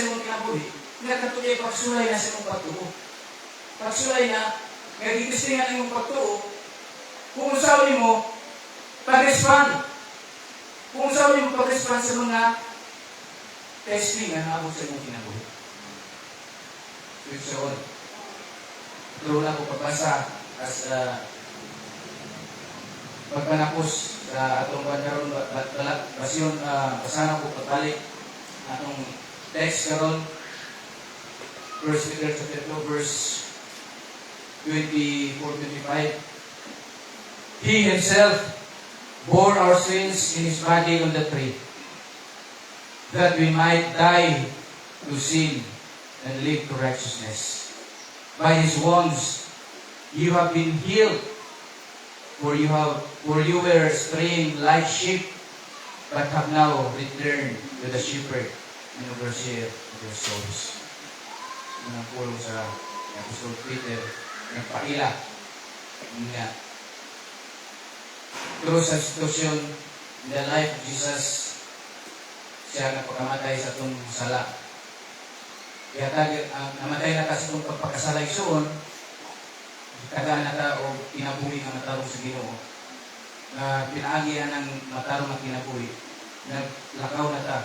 [SPEAKER 6] yung kinabuhi? Nga katulay pagsulay na sa mong pagtuo. Pagsulay na, nga gitestingan ang imong pagtuo, kung usaw mo, pag-respond. Kung usaw mo pag-respond sa mga testing nga naabot sa inyong kinabuhi. Scripture. Tulo na ko pagbasa as pagpanapos sa atong bandaron basyon basahan ko pagbalik atong text karon 1 Peter chapter 2 verse 24-25. He himself bore our sins in his body on the tree, that we might die to sin and live to righteousness. By his wounds you have been healed, for you were straying like sheep, but have now returned to the shepherd and overseer of your souls. Unang pulong sa Apostol Peter, nagpaila nga through sa situasyon in the life of Jesus, siya nagpakamatay sa itong sala. Kaya namatay na ka sa itong pagpakasalay soon, tagaan na ka o kinabuhi nga matarong sa Ginoo. Na pinaagihan ng matarong na kinabuhi, naglakaw na ka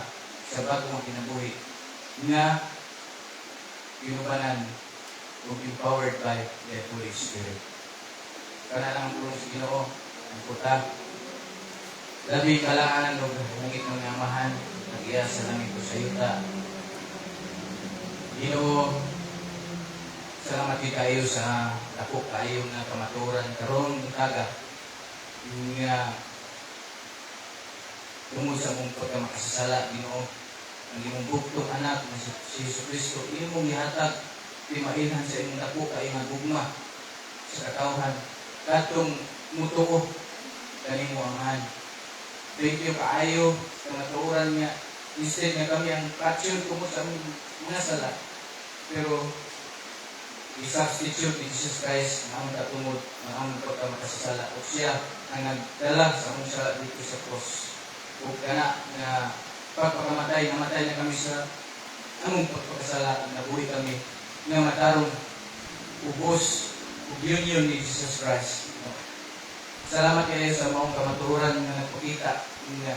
[SPEAKER 6] sa bagong kinabuhi, nga pinubanan o empowered by the Holy Spirit. Kana lang ang tulong sa Ginoo, ang puta, labing kalaan o langit ng amahan, nag-iya sa langit o sa yuta. Ginoo, salamat kayo sa dako kayo na kamaturan karon kaga nga tungod sa mong pagkamakasasala, Ginoo, ang imong buktong anak na si Jesus Kristo, imong gihatag timailhan sa imong dako kayo nga gugma sa katawhan katong mutuo kanimo amahan. Thank you kaayo sa matuoran niya. Instead nga kami ang patyon tungod sa aming mga sala, pero i-substitute ni Jesus Christ na among katungod, na among pagkamakasasala. O siya ang nagdala sa among sala dito sa cross. O kana na pagpakamatay, namatay na kami sa among pagkakasala, nabuhi kami nga matarong ubos ug union ni Jesus Christ. Salamat kayo sa maong kamaturan nga nagpakita nga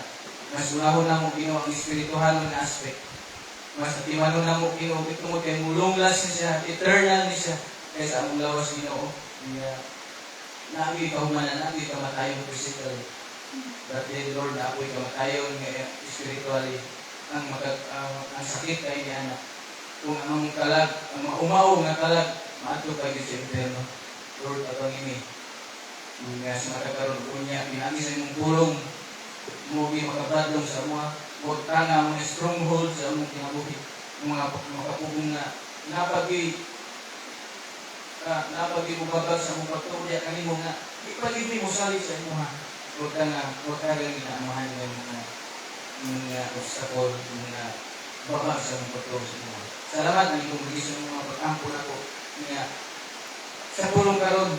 [SPEAKER 6] mas unahon na mo Ginoo ang espirituhan nga aspect. Mas atimanon na mo Ginoo tungod kay mulonglas ni siya, eternal ni siya kaysa among lawas Ginoo. Nga naagi kahumanan, naagi kamatayon physically. But then Lord, na ako'y kamatayon nga spiritually. Ang sakit kay ni anak. Kung ang kalag, ang maumaw nga kalag, maato kay sa impyerno. Lord, atong ini nga sa matakaroon ko niya, pinagi sa imong pulong, mugi makabadlong sa mga botanga, mga stronghold sa among kinabuhi, mga makapugong nga napagi mo babag sa mong pagtulya kanimo nga ipalibli mo salit sa imo ha. Huwag ka lang inaamahan ng mga obstacle, mga babag sa mong pagtulya sa imo. Salamat na itong bigis ng mga pag-ampo na ko nga sa pulong karon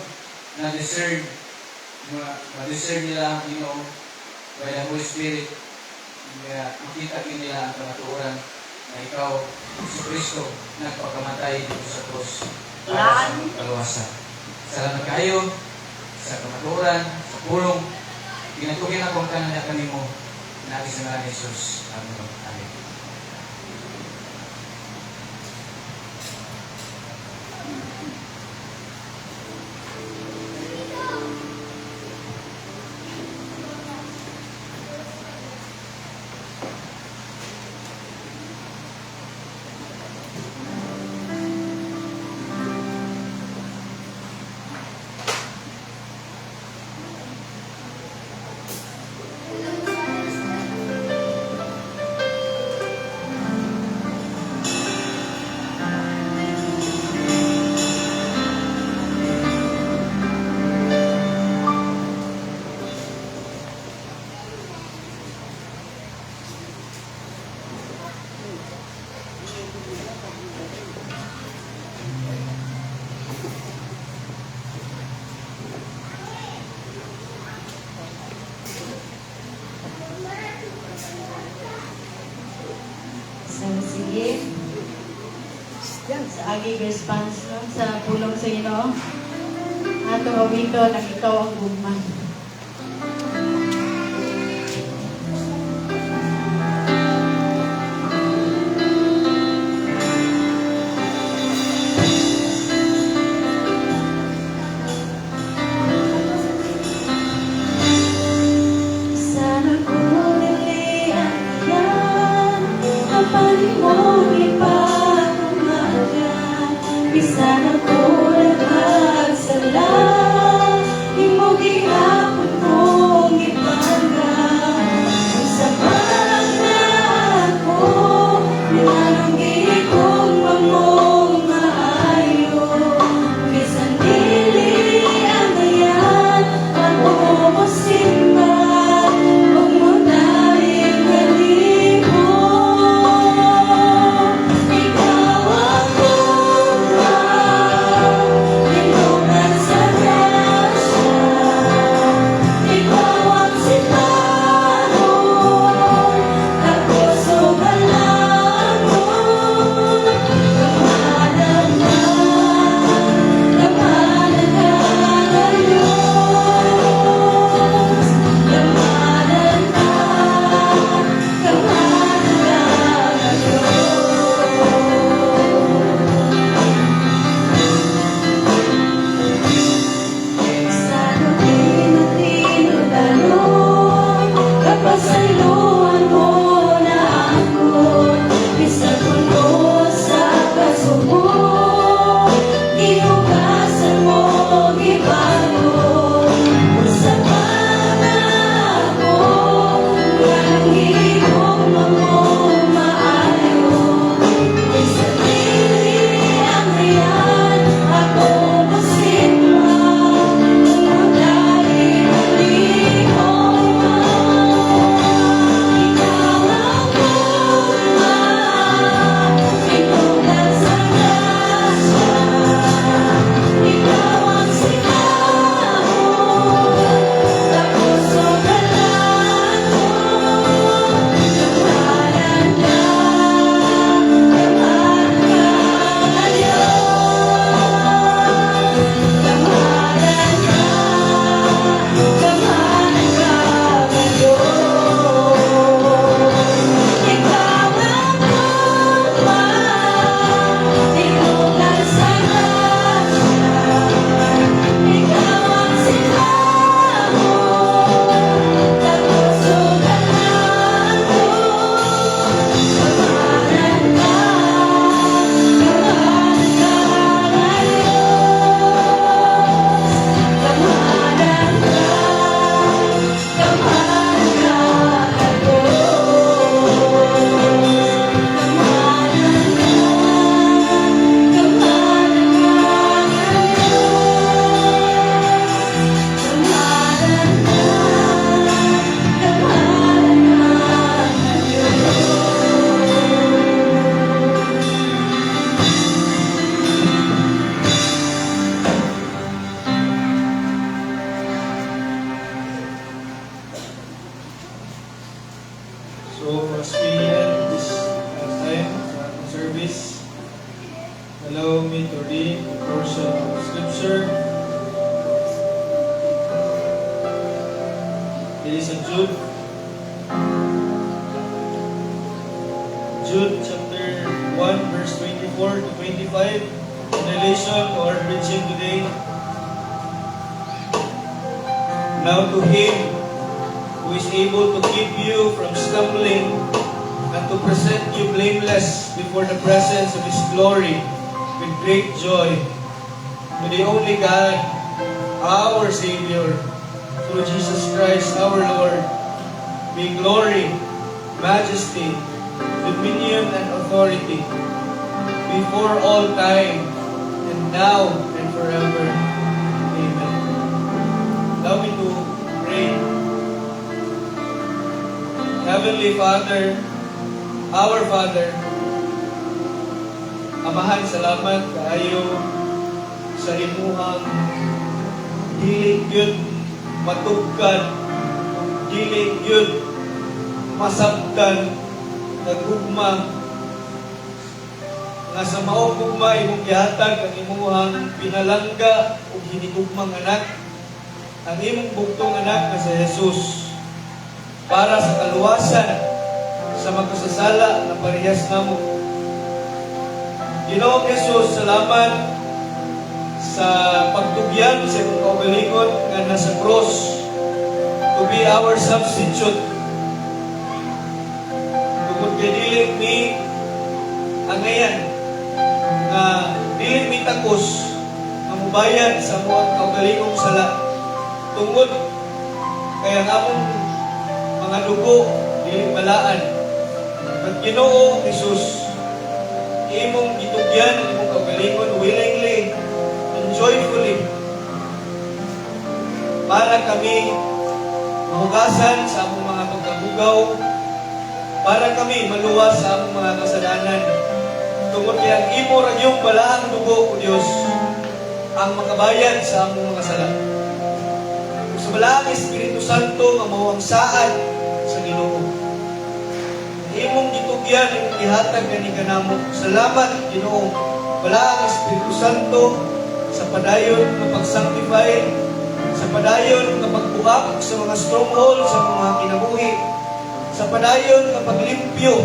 [SPEAKER 6] na discern nila Ginoo by the Holy Spirit nga makita nila ang kamatuoran na ikaw si Kristo nagpakamatay dito sa cross para sa kaluwasan. Salamat kayo sa kamatuoran, sa pulong. Pinatugin akong tanan kanimo na sa ngalan ni Jesus. Amen. Amen.
[SPEAKER 2] Sige. Sa aging response no, sa pulong sa Ginoo. Atong awiton ang ikaw ang gugma.
[SPEAKER 5] Sana kung nilian yan, ang palimong ipatumagan. Bisana ko nagpagsala, imo gihapon kong ipanggan. Sa parang na ako, nilalunggi kong mamong maayo. Bisan dili ang ayan, ako mo simba, huwag mo tayong halipon. Ikaw ang gugma, linungan sa grasya. Ikaw ang sitahon, kapuso malamon. Kamahalan na, kamahalan ka ngayon. Kamahalan na, kamahalan ka ngayon. Sa tino-tino-tanong, kapasayloan mo na ako. Bisan puno sa kasubok, ginugasan mo, gibago. Usa pa na ako, ngalangin kong mamong maayo. Bisan dili ang ayan, ako masimba, huwag tayong halipon. Ikaw ang gugma, linungan sa grasya. Ikaw ang sitahon, kapuso malamon. Kamahalan ka, kamahalan ka ngayon. Kamahalan ka, kamahalan ka ngayon. Ikaw ang gugma, linungan sa grasya. Ikaw ang sitahon, kapuso malamon. Kamahalan ka, kamahalan ka ngayon. Kamahalan ka, kamahalan ka
[SPEAKER 3] So, as we end this time sa ating service, allow me to read the portion of Scripture. It is in Jude. Jude chapter 1 verse 24 to 25 in relation to our preaching today. Now to Him who is able to keep you from stumbling and to present you blameless before the presence of His glory with great joy. To the only God, our Savior, through Jesus Christ our Lord, be glory, majesty, dominion, and authority before all time, and now and forever. Amen. Allow me to pray. Heavenly Father, our Father, Amahan, salamat kaayo sa imuhang dili gyud matugkad, dili gyud masabtan, nagugma nga sa maong gugma imong gihatag ang imuhang pinalangga ug hinigugmang anak, ang imong bugtong anak nga si Jesus, para sa kaluwasan sa magkasasala na parehas namo. Ginoong Jesus, salamat sa pagtugyan sa imong kaugalingon nga nasa cross to be our substitute. Tungod kay dili mi angayan nga dili mi takos nga mubayad sa among kaugalingong sala. Tungod kay ang among mga dugo dili balaan. At Ginoo Jesus, imong gitugyan ang imong kaugalingon willingly and joyfully para kami mahugasan sa among mga pagkabugaw, para kami maluwas sa among mga kasalanan. Tungod kay ang imo ra gyud balaang dugo o Dios ang makabayad sa among mga sala. Ug sa balaang Espiritu Santo nga mao ang saad sa Ginoo. Imong gitugyan, imong gihatag kani kanamo. Salamat Ginoo. Balaang Espiritu Santo sa padayon nga pag-sanctify, sa padayon nga pagbuhak sa mga stronghold sa mga kinabuhi, sa padayon nga paglimpyo,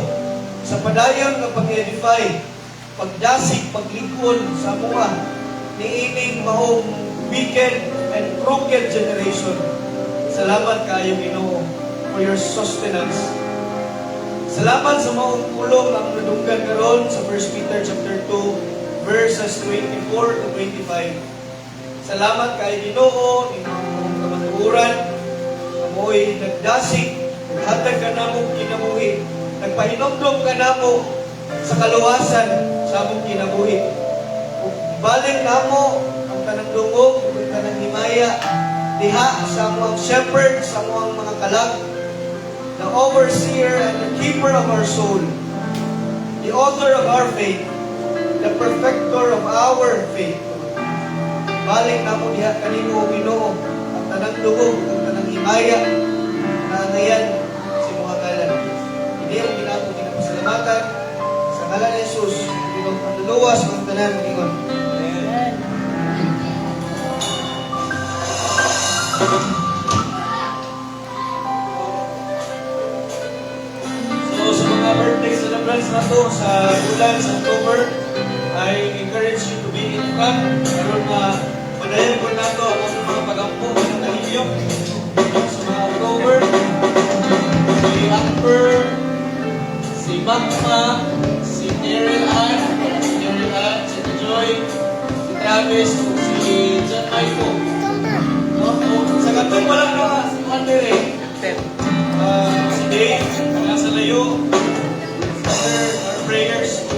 [SPEAKER 3] sa padayon nga pag-edify, pagdasig, paglikon sa mga niining maong wicked and crooked generation. Salamat kayo Ginoo for your sustenance. Salamat sa maong pulong ang nadunggan karon sa 1 Peter chapter 2 verses 24 to 25. Salamat kay Ginoo inyong kamatuoran, amoy nagdasig, naghatag ka namo kinabuhi, nagpahinomdom ka namo sa kaluwasan sa among kinabuhi. Ug balik namo ang tanang dungog, ang tanang himaya diha sa among shepherd, sa among mga kalag, the overseer and the keeper of our soul, the author of our faith, the perfecter of our faith. Balik na mo diha kanimo Ginoo ang tanang lugog, ang tanang himaya na ngayon si mga kalan. Hindi ang ginako ginapasalamatan sa ngalan ni Jesus, Ginoo pagluwas ang tanan ingon. So sa mga birthday celebrants nato sa bulan sa October, I encourage you to be in front. Karon na padayon ko nato ang mga pagampo ng alivyo sa mga October. Si Amber, si Magma, si Ariel Ann, si Joy, si Travis, si John Michael. No? Sa katong wala na si Wonder si Dave, nasa layo. Our prayers to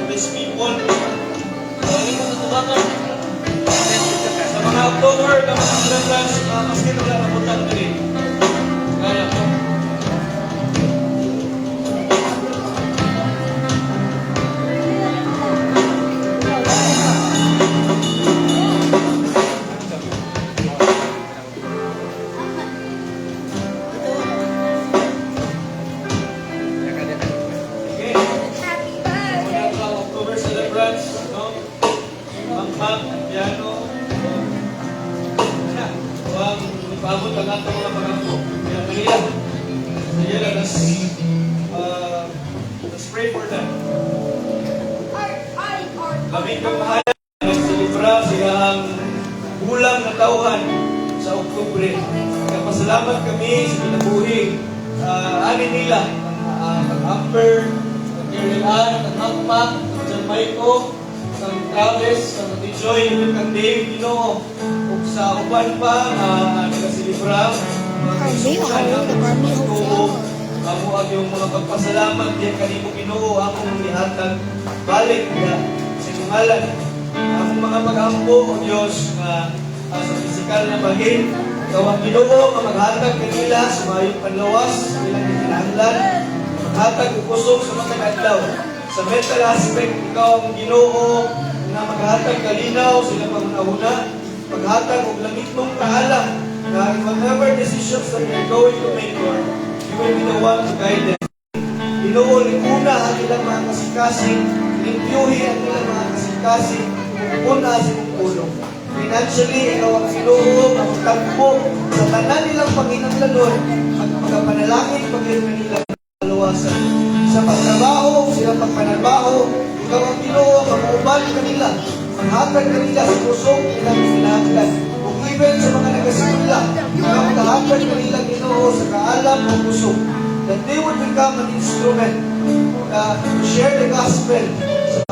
[SPEAKER 3] these people. Sa mga October, na mga celebrants, maski wala na puntan din. Kaya po. Paabot ang ato mga pagkampo. Kaya Maria, let's pray for them. Kaming kamahalan, nagsilibra siya ang bulang na tauhan sa Oktubre. Kapasalamat kami sa kinabuhi. Anin nila, ang Amber, ang Ariel Ann, ang Magma, ang John Michael, ang Travis, ang Joy, ang Dave, Ginoo. Ug sa uban pa, nagasilibra, mga kaisuhan ang pagtuo, amo ang yung mga pagpasalamat diyan kanimo Ginoo, akong nihatag balik niya sa ngalan. Ang mga pag-ampo o Dios nga sa pisikal na bahin, ikaw ang Ginoo nga maghatag kanila sa mayong panlawas sa ilang kinahanglan, maghatag og kusog sa mga adlaw. Sa mental aspect, ikaw ang Ginoo nga maghatag kalinaw sa ilang pangunahuna, maghatag og langit mong kaalam na in whatever decisions that you're going to make, Lord, you will be the one to guide them. Ginoo, likuna ang ilang mga kasikasing,
[SPEAKER 1] limpyuhin ang ilang mga kasing-kasing, una sa imong pulong. Financially, ikaw ang sinuhog, ang tagpo, sa tanan nilang panginahanglanon, at pagkapanalangin, pag-ilang nilang kaluwasan. Sa pagtrabaho, silang pagpanalbaho, ikaw ang Ginoo, mag-uban kanila, maghatag kanila sa pusong ilang kinahanglan. Kung even sa mga nagasimula, ikaw ang maghatag kanila, Ginoo, sa kaalam o pusong. That they would become an instrument to share the gospel sa